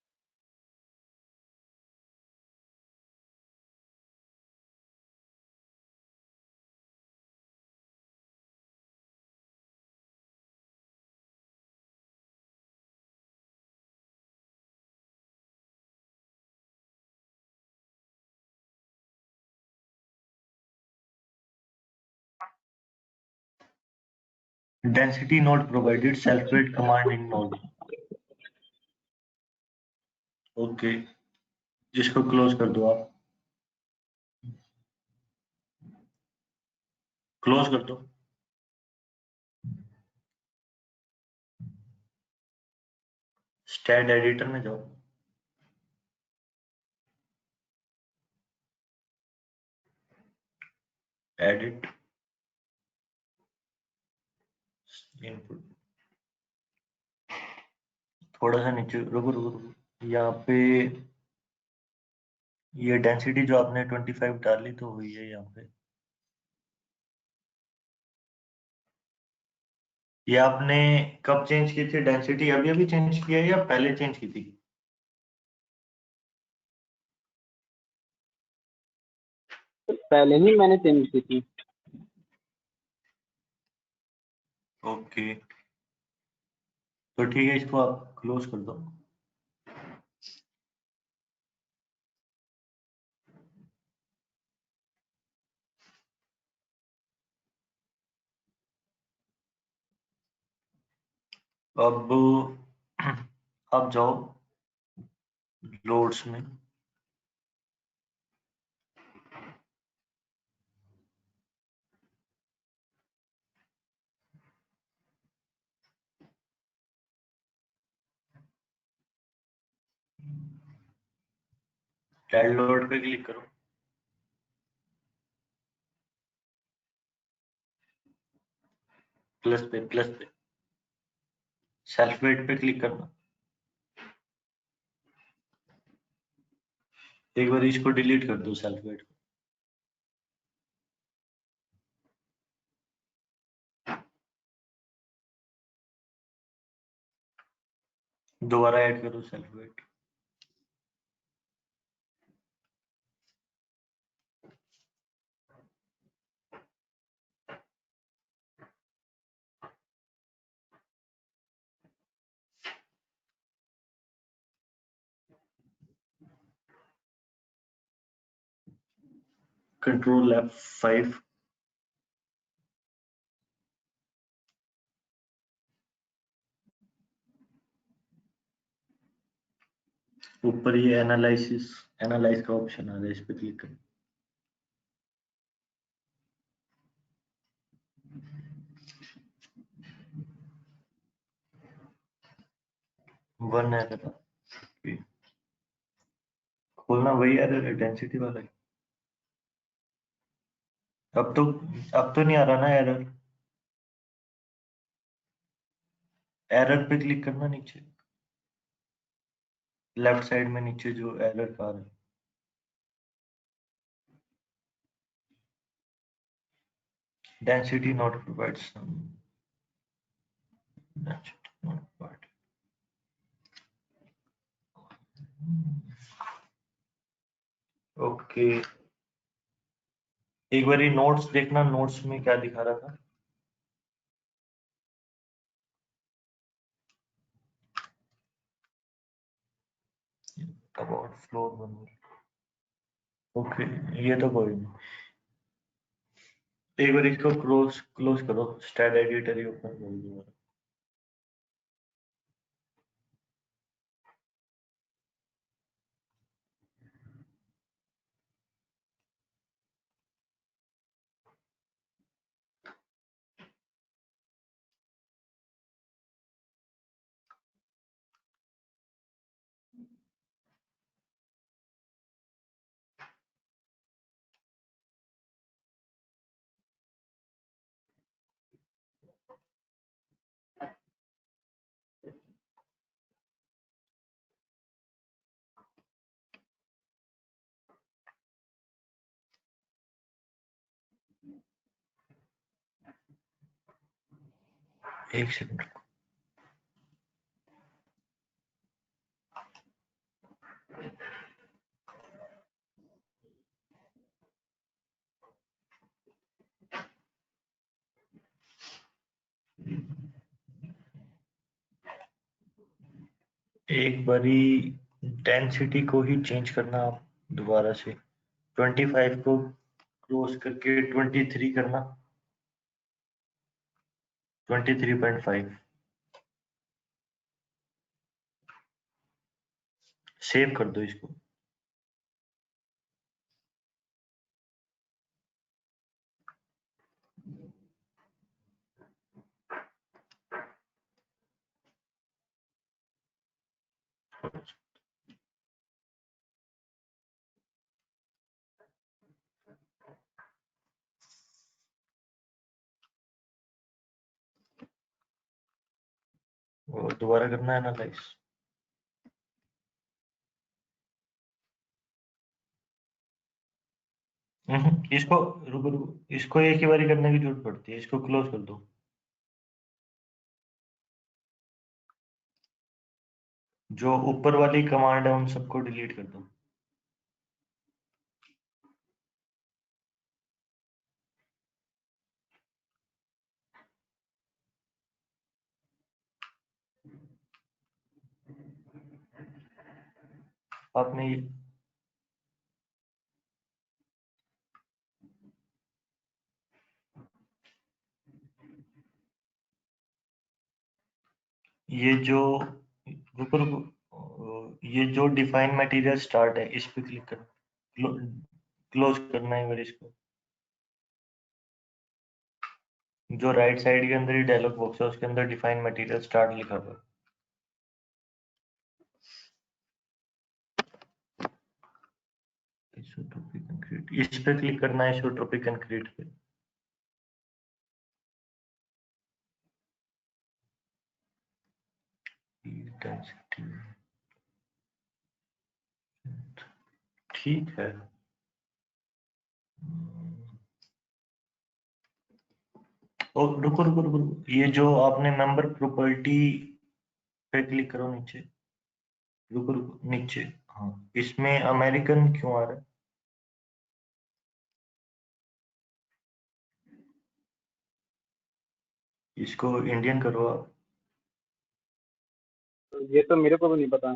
Density note provided, self weight command in node. Okay, जिसको क्लोज कर दो, आप क्लोज कर दो। स्टैट एडिटर में जाओ, एडिट, इनपुट, थोड़ा सा नीचे रुको रुको रुको, यहाँ पे ये डेंसिटी जो आपने 25 डाली तो हुई है यहाँ पे। ये आपने कब चेंज की थी डेंसिटी? अभी अभी चेंज किया है या पहले चेंज की थी? पहले ही मैंने चेंज की थी। ओके, तो ठीक है, इसको आप क्लोज कर दो। अब आप जाओ लोड्स में। चाइल्ड लोड पे क्लिक करो। प्लस पे सेल्फ वेट पे क्लिक करना। एक बार इसको डिलीट कर दो सेल्फ वेट को। दोबारा ऐड करो सेल्फ वेट। Control F5। ऊपर ये एनालाइज का ऑप्शन आ रहा है, इस पे क्लिक करो। वन एरर खोलना, वही एरर है, डेंसिटी वाला है। अब तो नहीं आ रहा ना एरर? एरर पे क्लिक करना नीचे, लेफ्ट साइड में नीचे जो एरर का है। Density not provide some density not provide. Okay, एक बार ये नोट्स देखना, नोट्स में क्या दिखा रहा था। About floor one. ओके, ये तो कोई नहीं। एक बार इसको क्लोज करो, स्टैट एडिटर ही ओपन कर दो। एक सेकंड। एक बारी डेंसिटी को ही चेंज करना आप दोबारा से। 25 को क्लोज करके 23 करना, 23.5। सेव कर दो इसको। वो दोबारा करना है एनालाइज। इसको रुको रुको, इसको एक ही बारी करने की जरूरत पड़ती है, इसको क्लोज कर दो। जो ऊपर वाली कमांड है उन सबको डिलीट कर दो। आपने ये जो रुको रुको, ये जो डिफाइन मटेरियल स्टार्ट है इस पे क्लिक कर, क्लोज करना है फिर इसको। जो राइट साइड के अंदर ही डायलॉग बॉक्स है उसके अंदर डिफाइन मटेरियल स्टार्ट लिखा हुआ है। आइसोट्रोपिक कंक्रीट, इस पे क्लिक करना है, आइसोट्रोपिक कंक्रीट पे। डेंसिटी ठीक है। और रुको रुको रुको रुको, ये जो आपने मेंबर प्रॉपर्टी पे क्लिक करो नीचे, रुको रुको नीचे, हाँ इसमें अमेरिकन क्यों आ रहा है? इसको इंडियन करो आप। ये तो मेरे को भी नहीं पता।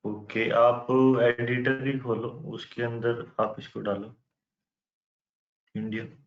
ओके, आप एडिटर ही खोलो, उसके अंदर आप इसको डालो इंडियन।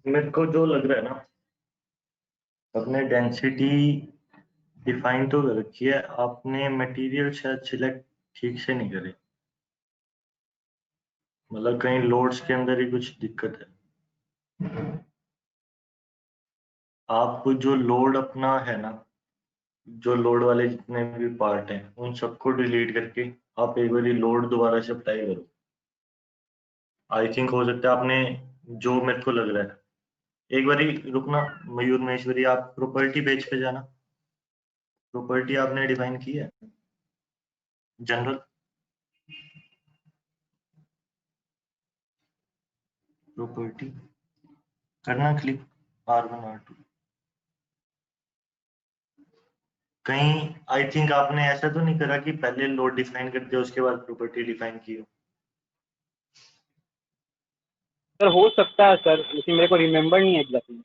मेरे को जो लग रहा है ना, अपने डेंसिटी डिफाइन तो कर रखी है आपने, मटेरियल शायद सिलेक्ट ठीक से नहीं करे, मतलब कहीं लोड्स के अंदर ही कुछ दिक्कत है। आप जो लोड अपना है ना, जो लोड वाले जितने भी पार्ट हैं उन सबको डिलीट करके आप एक बार लोड दोबारा से अप्लाई करो। आई थिंक हो सकता है आपने, जो मेरे को लग रहा है, एक बारी रुकना मयूर महेश्वरी, आप प्रॉपर्टी पेज पे जाना। प्रॉपर्टी आपने डिफाइन की है जनरल, प्रॉपर्टी करना क्लिक R1 R2। कहीं आई थिंक आपने ऐसा तो नहीं करा कि पहले लोड डिफाइन कर दिया उसके बाद प्रॉपर्टी डिफाइन की हो? सर हो सकता है सर, लेकिन मेरे को रिमेम्बर नहीं है एग्जैक्टली।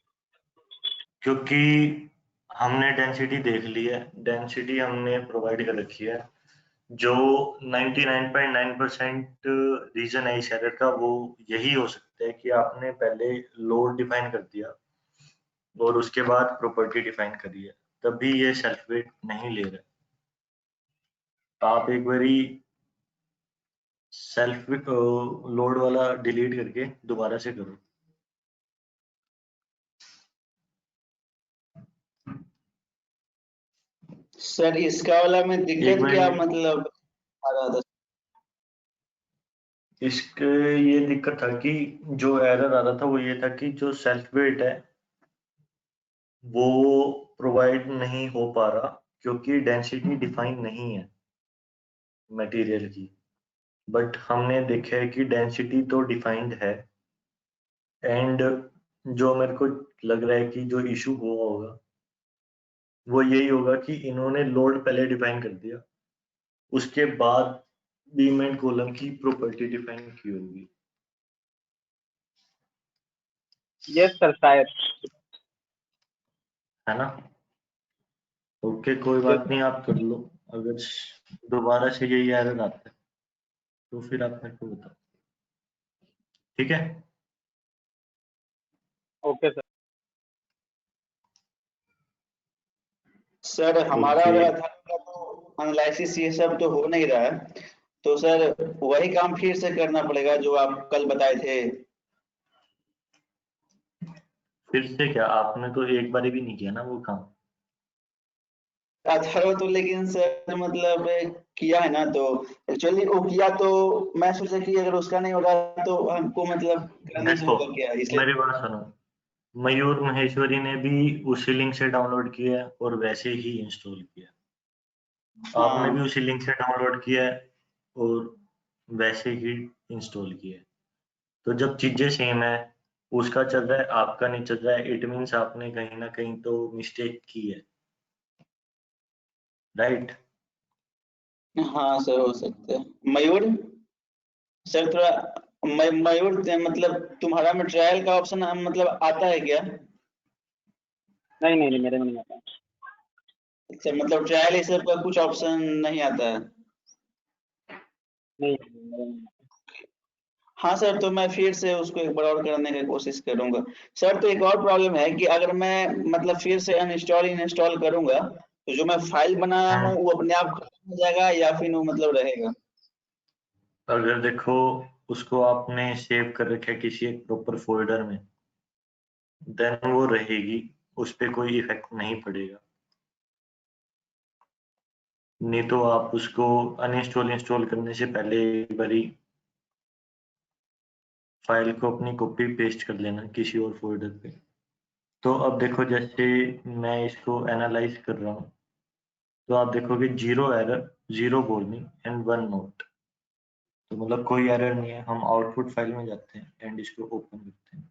क्योंकि हमने डेंसिटी देख ली है, डेंसिटी हमने प्रोवाइड कर रखी है, जो 99.9% रीजन है इस एरर का वो यही हो सकता है कि आपने पहले लोड डिफाइन कर दिया और उसके बाद प्रॉपर्टी डिफाइन करी है, तभी ये सेल्फ वेट नहीं ले रहा। आप एक बारी सेल्फ लोड वाला डिलीट करके दोबारा से करो। सर इसका वाला में एक दिक्कत क्या मिनट, मतलब आ रहा था? इसके ये दिक्कत था कि जो एरर आ रहा था वो ये था कि जो सेल्फ वेट है वो प्रोवाइड नहीं हो पा रहा, क्योंकि डेंसिटी डिफाइन नहीं है मटेरियल की। बट हमने देखा है कि डेंसिटी तो डिफाइंड है। एंड जो मेरे को लग रहा है कि जो इशू हुआ होगा वो यही होगा कि इन्होंने लोड पहले डिफाइन कर दिया, उसके बाद बीम एंड कॉलम की प्रॉपर्टी डिफाइन की होगी। यस सर शायद। है ना? ओके, कोई यस बात नहीं, आप कर लो। अगर दोबारा से यही एरर आता है तो फिर आप मेरे को बताओ, ठीक है? Okay sir. सर हमारा ओके, और आधार का तो एनालिसिस ये सब तो हो नहीं रहा है, तो सर वही काम फिर से करना पड़ेगा जो आप कल बताए थे। फिर से क्या? आपने तो एक बारी भी नहीं किया ना वो काम। आधार तो लेकिन सर मतलब किया है ना, तो एक्चुअली वो किया तो मैं सोचा कि अगर उसका नहीं होगा तो हमको मतलब करने से देखो, होगा क्या, इसलिए। मेरी बात सुनो। मयूर महेश्वरी ने भी उसी लिंक से डाउनलोड किया है और वैसे ही इंस्टॉल किया। आपने भी हाँ उसी लिंक से डाउनलोड किया है और वैसे ही इंस्टॉल किया है। तो जब चीजें सेम है, उसका चल रहा है आपका नहीं चल रहा है, इट मीन्स आपने कहीं ना कहीं तो मिस्टेक की है, राइट? हाँ सर हो सकता है। मयूर सर थोड़ा मयूर मतलब तुम्हारा में ट्रायल का ऑप्शन मतलब आता है क्या? नहीं नहीं नहीं, मेरे में नहीं आता। अच्छा, मतलब ट्रायल ये सब का कुछ ऑप्शन नहीं आता है। नहीं मेरे में नहीं आता। हाँ सर, तो मैं फिर से उसको एक बार और करने की कोशिश करूंगा। सर तो एक और प्रॉब्लम है कि अगर मैं मतलब फिर से अनइंस्टॉल इंस्टॉल करूंगा तो जो मैं फाइल बनाया हूँ वो अपने आप खत्म हो जाएगा या फिर वो मतलब रहेगा? अगर देखो, उसको आपने सेव कर रखा है किसी एक प्रॉपर फोल्डर में, देन वो रहेगी, उस पर कोई इफेक्ट नहीं पड़ेगा। नहीं तो आप उसको अनइंस्टॉल इंस्टॉल करने से पहले एक बारी फाइल को अपनी कॉपी पेस्ट कर लेना किसी और फोल्डर पे। तो अब देखो, जैसे मैं इसको एनालाइज कर रहा हूँ तो आप देखोगे 0 एरर, 0 वार्निंग एंड 1 नोट। तो मतलब कोई एरर नहीं है। हम आउटपुट फाइल में जाते हैं एंड इसको ओपन करते हैं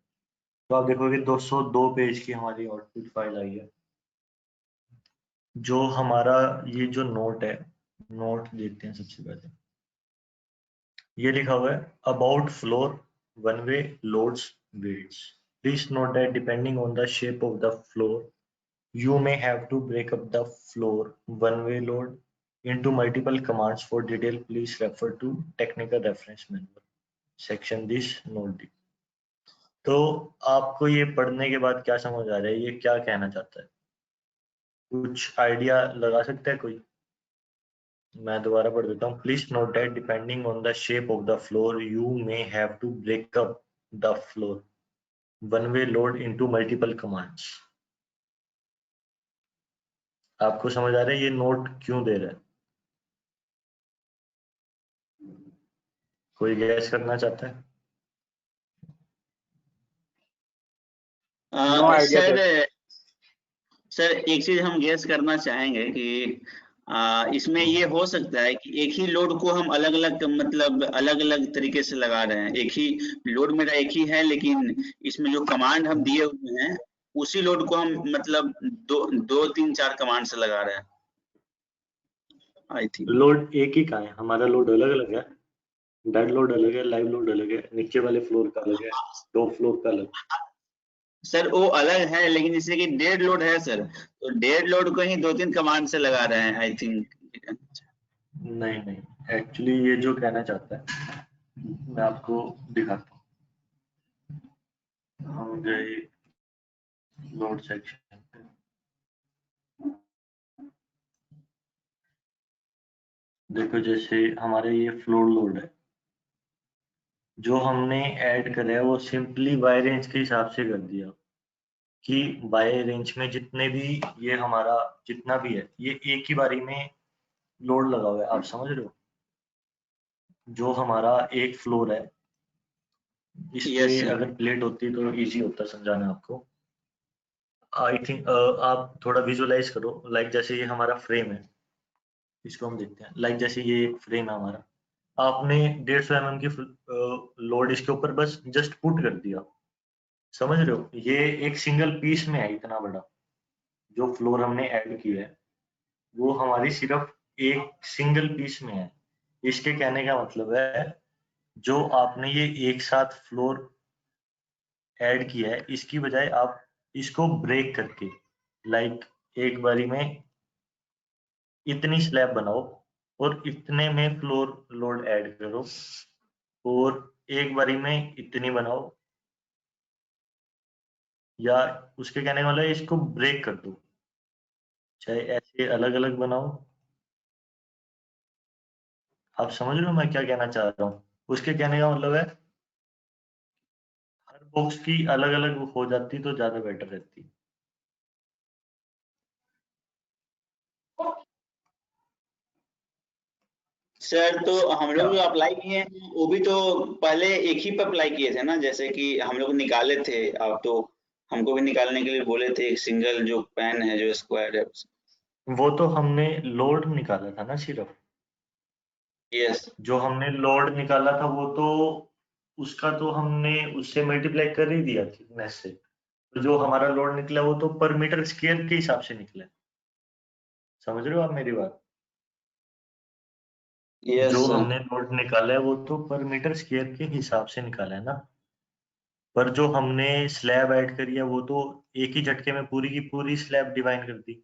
तो आप देखोगे 202 पेज की हमारी आउटपुट फाइल आई है। जो हमारा ये जो नोट है, नोट देखते हैं सबसे पहले। ये लिखा हुआ है about floor one way loads weights, please note that depending on the shape of the floor you may have to break up the floor one-way load into multiple commands. For detail, please refer to technical reference manual section this note. तो आपको ये पढ़ने के बाद क्या समझ आ रहा है, ये क्या कहना चाहता है? कुछ आइडिया लगा सकता है कोई? मैं दोबारा पढ़ देता हूँ। Please note that depending on the shape of the floor you may have to break up the floor one way load into multiple commands. आपको समझ आ रहा है ये नोट क्यों दे रहा है? कोई गैस करना चाहता है? No idea sir sir. Sir एक चीज हम गेस करना चाहेंगे कि इसमें ये हो सकता है कि एक ही लोड को हम अलग अलग मतलब अलग अलग तरीके से लगा रहे हैं। एक ही लोड मेरा एक ही है, लेकिन इसमें जो कमांड हम दिए हुए हैं उसी लोड को हम मतलब दो दो तीन चार कमांड से लगा रहे हैं, आई थिंक। लोड एक ही का है, हमारा लोड अलग अलग है। डेड लोड अलग है, लाइव लोड अलग है, नीचे वाले फ्लोर का अलग है, टॉप फ्लोर का अलग। सर वो अलग है, लेकिन जैसे कि डेड लोड है सर, तो डेड लोड को ही दो तीन कमांड से लगा रहे हैं, आई थिंक। नहीं नहीं, एक्चुअली ये जो कहना चाहता है मैं आपको दिखाता हूँ। हम गए लोड सेक्शन पे। देखो, जैसे हमारे ये फ्लोर लोड है, जो हमने ऐड करा है वो सिंपली वाई रेंज के हिसाब से कर दिया। कि वाई रेंज में जितने भी ये हमारा जितना भी है ये एक ही बारी में लोड लगा हुआ है, आप समझ रहे हो? जो हमारा एक फ्लोर है इस पे Yes, sir. अगर प्लेट होती तो इजी होता समझाना आपको। आई थिंक आप थोड़ा विजुअलाइज करो, लाइक जैसे ये हमारा फ्रेम है, इसको हम देखते हैं। लाइक जैसे ये एक फ्रेम है हमारा, आपने 150 mm की लोड इसके ऊपर बस जस्ट पुट कर दिया, समझ रहे हो? ये एक सिंगल पीस में है, इतना बड़ा जो फ्लोर हमने ऐड किया है वो हमारी सिर्फ एक सिंगल पीस में है। इसके कहने का मतलब है जो आपने ये एक साथ फ्लोर ऐड किया है इसकी बजाय आप इसको ब्रेक करके लाइक एक बारी में इतनी स्लैब बनाओ और इतने में फ्लोर लोड ऐड करो और एक बारी में इतनी बनाओ, या उसके कहने का मतलब है इसको ब्रेक कर दो, चाहे ऐसे अलग अलग बनाओ। आप समझ रहे हो मैं क्या कहना चाह रहा हूँ? उसके कहने का मतलब है हर बॉक्स की अलग अलग हो जाती तो ज्यादा बेटर रहती। सर तो हम क्या? लोग जो अप्लाई किए हैं वो भी तो पहले एक ही पे अप्लाई किए थे ना, जैसे कि हम लोग निकाले थे। आप तो हमको भी निकालने के लिए बोले थे, एक सिंगल जो पैन है जो स्क्वायर है। वो तो हमने लोड निकाला था ना सिर्फ, यस। जो हमने लोड निकाला था वो तो उसका तो हमने उससे मल्टीप्लाई कर ही दिया थिकनेस से, तो जो हमारा लोड निकला वो तो पर मीटर स्क्वायर के हिसाब से निकला। समझ रहे हो आप मेरी बात? यस जो सर। हमने लोड निकाला है वो तो पर मीटर स्क्वायर के हिसाब से निकाला है ना, पर जो हमने स्लैब ऐड करी है वो तो एक ही झटके में पूरी की पूरी स्लैब डिफाइन कर दी।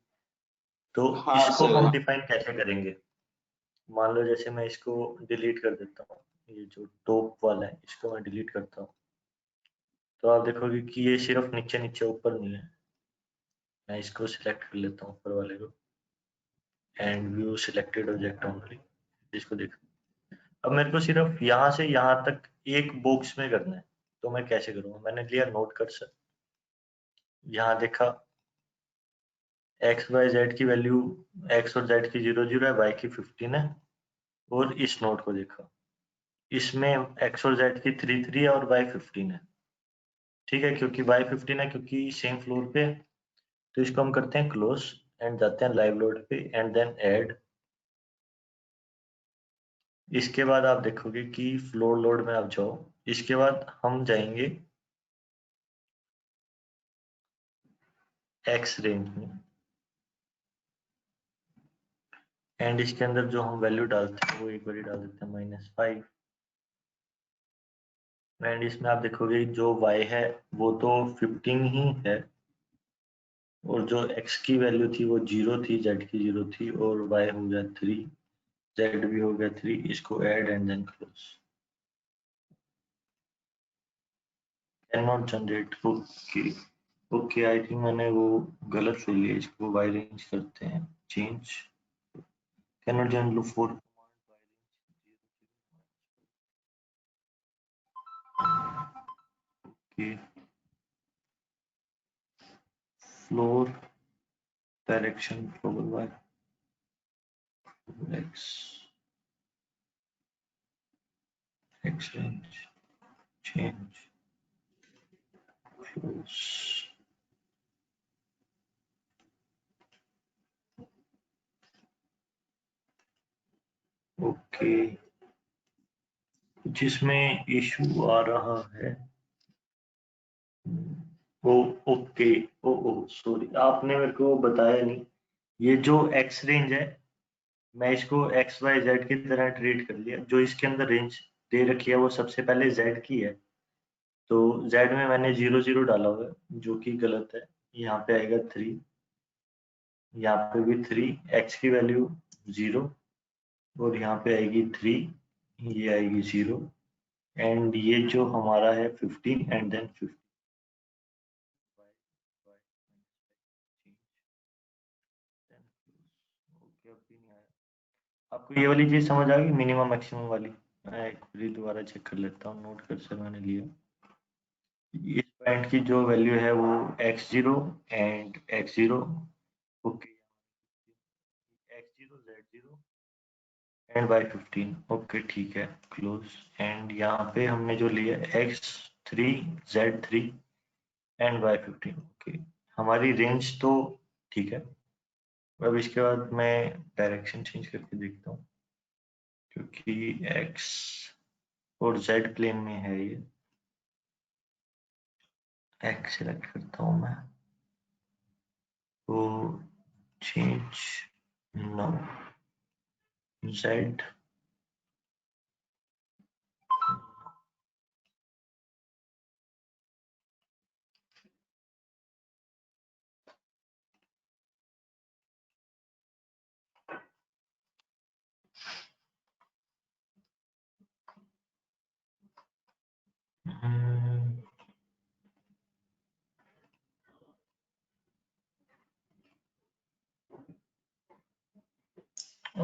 तो हाँ इसको सर। हम डिफाइन कैसे करेंगे? मान लो जैसे मैं इसको डिलीट कर देता हूँ, ये जो टॉप वाला है इसको मैं डिलीट करता हूँ, तो आप देखोगे कि ये सिर्फ नीचे नीचे ऊपर नहीं है। मैं इसको सिलेक्ट कर लेता हूँ ऊपर वाले को, and view selected object only, इसको देखो। अब मेरे को सिर्फ यहाँ से यहाँ तक एक बॉक्स में करना है, तो मैं कैसे करूँगा? मैंने लिया नोट कर्सर, यहाँ देखा एक्स वाई जेड की वैल्यू, एक्स और जेड की 0 0 है, वाई की 15 है, और इस नोट को देखा, इसमें एक्स और जेड की 3 3 है और वाई 15 है। ठीक है, क्योंकि वाई 15 है क्योंकि सेम फ्लोर पे है, तो इसको हम करते हैं क्लोज एंड जाते हैं लाइव लोड पे एंड देन ऐड। इसके बाद आप देखोगे कि फ्लोर लोड में आप जाओ, इसके बाद हम जाएंगे एक्स रेंज में, एंड इसके अंदर जो हम वैल्यू डालते हैं वो एक बार डाल देते हैं -5, एंड इसमें आप देखोगे जो y है वो तो 15 ही है, और जो x की वैल्यू थी वो 0 थी, z की 0 थी, और y हो गया 3, z भी हो गया 3। इसको add and then close. Cannot generate, okay okay, I think मैंने वो गलत ले लिया, इसको y रेंज करते हैं change, can not generate 4 okay, floor direction global y x range change close। Okay, जिसमें इशू आ रहा है, ओ ओके, ओ सॉरी, आपने मेरे को बताया नहीं, ये जो एक्स रेंज है मैं इसको एक्स वाई जेड की तरह ट्रीट कर लिया। जो इसके अंदर रेंज दे रखी है वो सबसे पहले जेड की है, तो जेड में मैंने 0 0 डाला हुआ है जो कि गलत है। यहाँ पे आएगा 3, यहाँ पे भी 3, एक्स की वैल्यू 0, और यहाँ पे आएगी 3, ये आएगी 0, एंड ये जो हमारा है 15 एंड देन 50। ओके, अब भी नहीं आया। आपको ये वाली चीज समझ आ गई, मिनिमम मैक्सिमम वाली? मैं एक बारी दोबारा चेक कर लेता हूँ, नोट कर से मैंने लिया, इस पॉइंट की जो वैल्यू है वो x0 and x0, okay, x0 z0 and y15, okay ठीक है, क्लोज। एंड यहाँ पे हमने जो लिया x3 z3 and y15, okay, हमारी रेंज तो ठीक है। अब इसके बाद मैं डायरेक्शन चेंज करके देखता हूँ, क्योंकि x और z प्लेन में है ये। x सेलेक्ट करता हूँ मैं, तो चेंज नो, z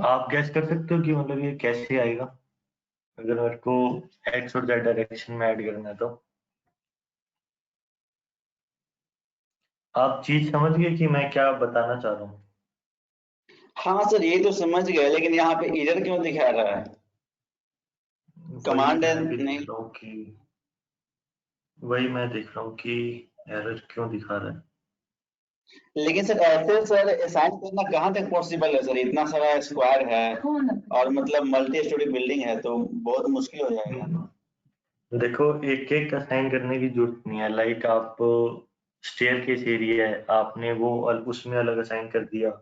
आप गैस कर सकते हो कि मतलब ये कैसे आएगा अगर मेरे को x और z डायरेक्शन में ऐड करना है तो? आप चीज समझ गए कि मैं क्या बताना चाह रहा हूँ? हाँ सर, ये तो समझ गए, लेकिन यहाँ पे एरर क्यों दिखा रहा है? कमांड नहीं, वही मैं देख रहा हूँ कि एरर क्यों दिखा रहा है। लेकिन सर ऐसे सर असाइन करना कहाँ तक पॉसिबल है सर? इतना सारा स्क्वायर है और मतलब मल्टी स्टोरी बिल्डिंग है, तो बहुत मुश्किल हो जाएगा। देखो, एक एक असाइन करने की जरूरत नहीं है। लाइक आप स्टेयरकेस एरिया है, आपने वो उसमें अलग असाइन कर दिया,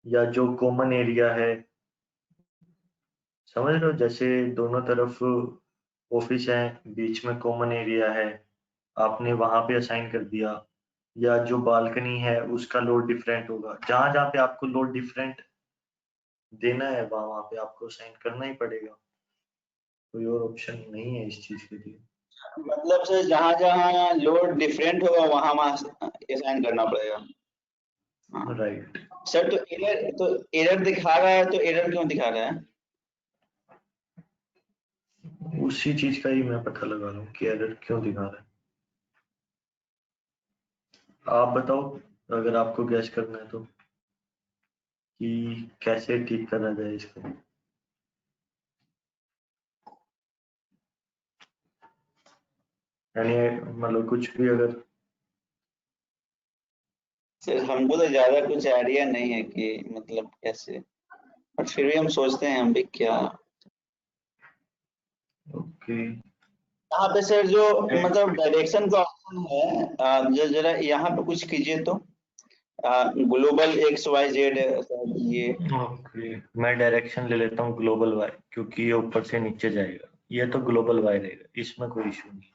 या जो कॉमन एरिया है, समझ लो, जैसे दोनों तरफ ऑफिस है, बीच में कॉमन एरिया है, आपने वहां पे असाइन कर दिया, या जो बालकनी है उसका लोड डिफरेंट होगा। जहां जहां पे आपको लोड डिफरेंट देना है वहां पे आपको असाइन करना ही पड़ेगा, कोई और ऑप्शन नहीं है इस चीज के लिए। मतलब सर जहाँ जहाँ लोड डिफरेंट होगा वहां वहां असाइन करना पड़ेगा। हाँ राइट। सर, तो एरर दिखा रहा है, तो एरर क्यों दिखा रहा है? उसी चीज का ही मैं पता लगा रहा हूँ कि एरर क्यों दिखा रहा है। आप बताओ, अगर आपको गैस करना है तो, कि कैसे ठीक करा जाए इसको। यानी मतलब कुछ भी अगर। सर हमको तो ज्यादा कुछ आइडिया नहीं है कि मतलब कैसे, बट फिर भी हम सोचते हैं हम भी क्या। ओके, यहाँ पे सर जो मतलब डायरेक्शन का ऑप्शन है, जो जरा यहाँ पे कुछ कीजिए तो, ग्लोबल एक्स वाई जेड ये। ओके, मैं डायरेक्शन ले लेता हूँ ग्लोबल वाई, क्योंकि ये ऊपर से नीचे जाएगा, ये तो ग्लोबल वाई रहेगा, इसमें कोई इशू नहीं।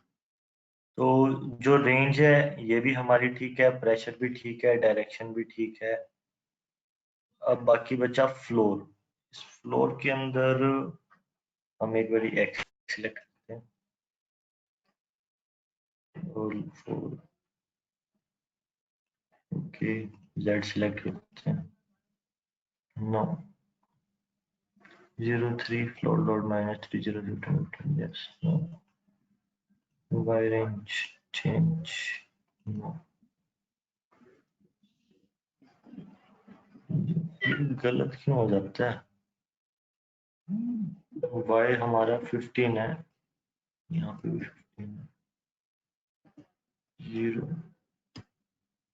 तो जो रेंज है ये भी हमारी ठीक है, प्रेशर भी ठीक है, डायरेक्शन भी ठीक है। अब बाकी बचा फ्लोर। इस फ्लोर के अंदर हम एक बारी एक्स सिलेक्ट करते हैं और फ्लोर, ओके, जेड सिलेक्ट करते हैं, no, 03 floor load -302 yes, no, Y range change, no. गलत क्यों हो जाता है? वाई हमारा 15 है, यहाँ पे भी 15 है, 0।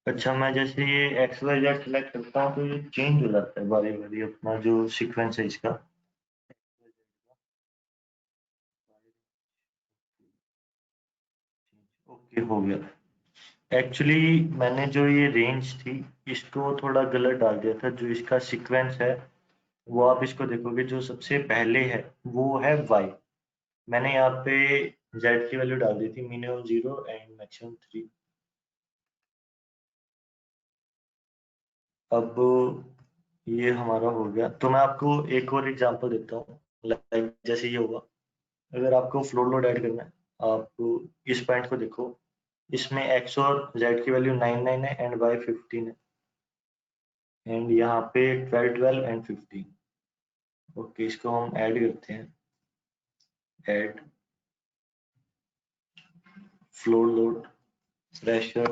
अच्छा, मैं जैसे ये एक्स वाई जेड सेलेक्ट करता हूँ तो ये चेंज हो जाता है बारी बारी, अपना जो सीक्वेंस है इसका। ओके, हो गया। एक्चुअली मैंने जो ये रेंज थी इसको थोड़ा गलत डाल दिया था। जो इसका सीक्वेंस है वो आप इसको देखोगे, जो सबसे पहले है वो है वाई। मैंने यहाँ पे जेड की वैल्यू डाल दी थी, मिनिमम 0 एंड मैक्सिमम 3। अब ये हमारा हो गया, तो मैं आपको एक और एग्जांपल देता हूँ। लाइक जैसे ये हुआ, अगर आपको फ्लोर लोड ऐड करना है, आप इस पॉइंट को देखो, इसमें एक्स और जेड की वैल्यू 99 है एंड वाई 15 है, एंड यहाँ पे 12 12 एंड 15। ओके, इसको हम ऐड करते हैं, ऐड फ्लोर लोड, प्रेशर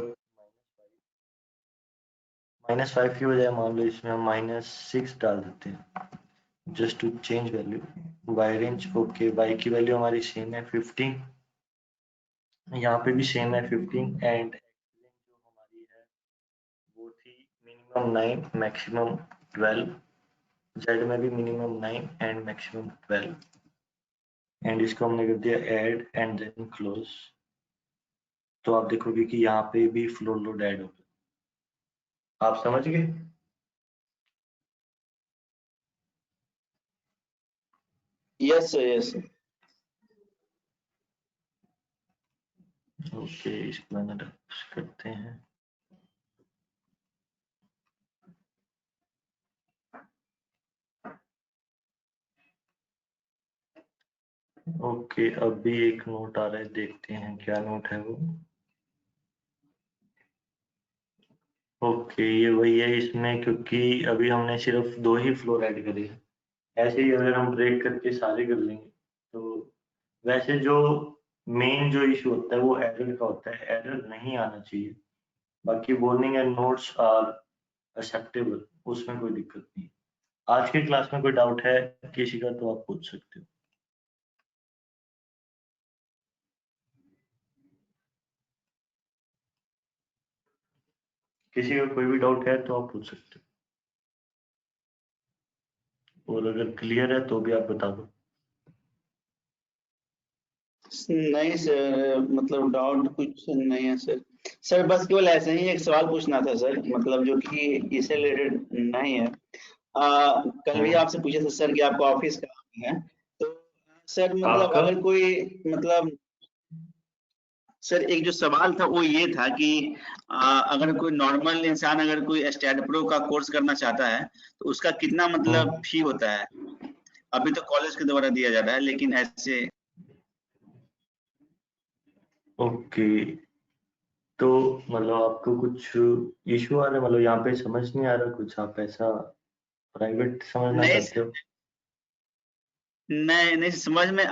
-5 की बजाय मान लो इसमें हम -6 डाल देते हैं just to change value. Y range okay, Y की वैल्यू हमारी सेम है 15, यहाँ पे भी सेम है 15 एंड जो हमारी है वो थी मिनिमम 9 मैक्सिमम 12, जेड में भी मिनिमम 9 एंड मैक्सिमम 12 एंड इसको हमने कर दिया ऐड एंड देन क्लोज। तो आप देखोगे कि यहाँ पे भी फ्लो लोड ऐड हो गया। आप समझ गए? Yes sir, yes sir. Okay, इसको मैंने करते हैं। ओके, अभी एक नोट आ रहा है, देखते हैं क्या नोट है वो। ओके, ये वही है इसमें, क्योंकि अभी हमने सिर्फ 2 ही फ्लोर ऐड करे हैं। ऐसे ही अगर हम ब्रेक करके सारे कर लेंगे तो वैसे जो मेन जो इशू होता है वो एरर का होता है, एरर नहीं आना चाहिए। बाकी warning and notes are acceptable, उसमें कोई दिक्कत नहीं। आज की क्लास में कोई डाउट है किसी का तो आप पूछ सकते हो। किसी का कोई भी डाउट है तो आप पूछ सकते हो, और अगर क्लियर है तो भी आप बता दो। नहीं सर, मतलब डाउट कुछ नहीं है सर। सर बस केवल ऐसे ही एक सवाल पूछना था सर, मतलब जो कि इससे रिलेटेड नहीं है। कल भी आपसे पूछे थे सर कि आपको ऑफिस काम है, तो सर मतलब आपका? अगर कोई मतलब सर एक जो सवाल था वो ये था कि अगर कोई नॉर्मल इंसान अगर कोई स्टैट प्रो का कोर्स करना चाहता है तो उसका कितना मतलब फी होता है? अभी तो कॉलेज के द्वारा दिया जा रहा है, लेकिन ऐसे। ओके, तो मतलब आपको कुछ इशू आ रहा है, मतलब यहाँ पे समझ नहीं आ रहा कुछ, आप ऐसा प्राइवेट समझना नहीं चाहते हो? नहीं, समझ में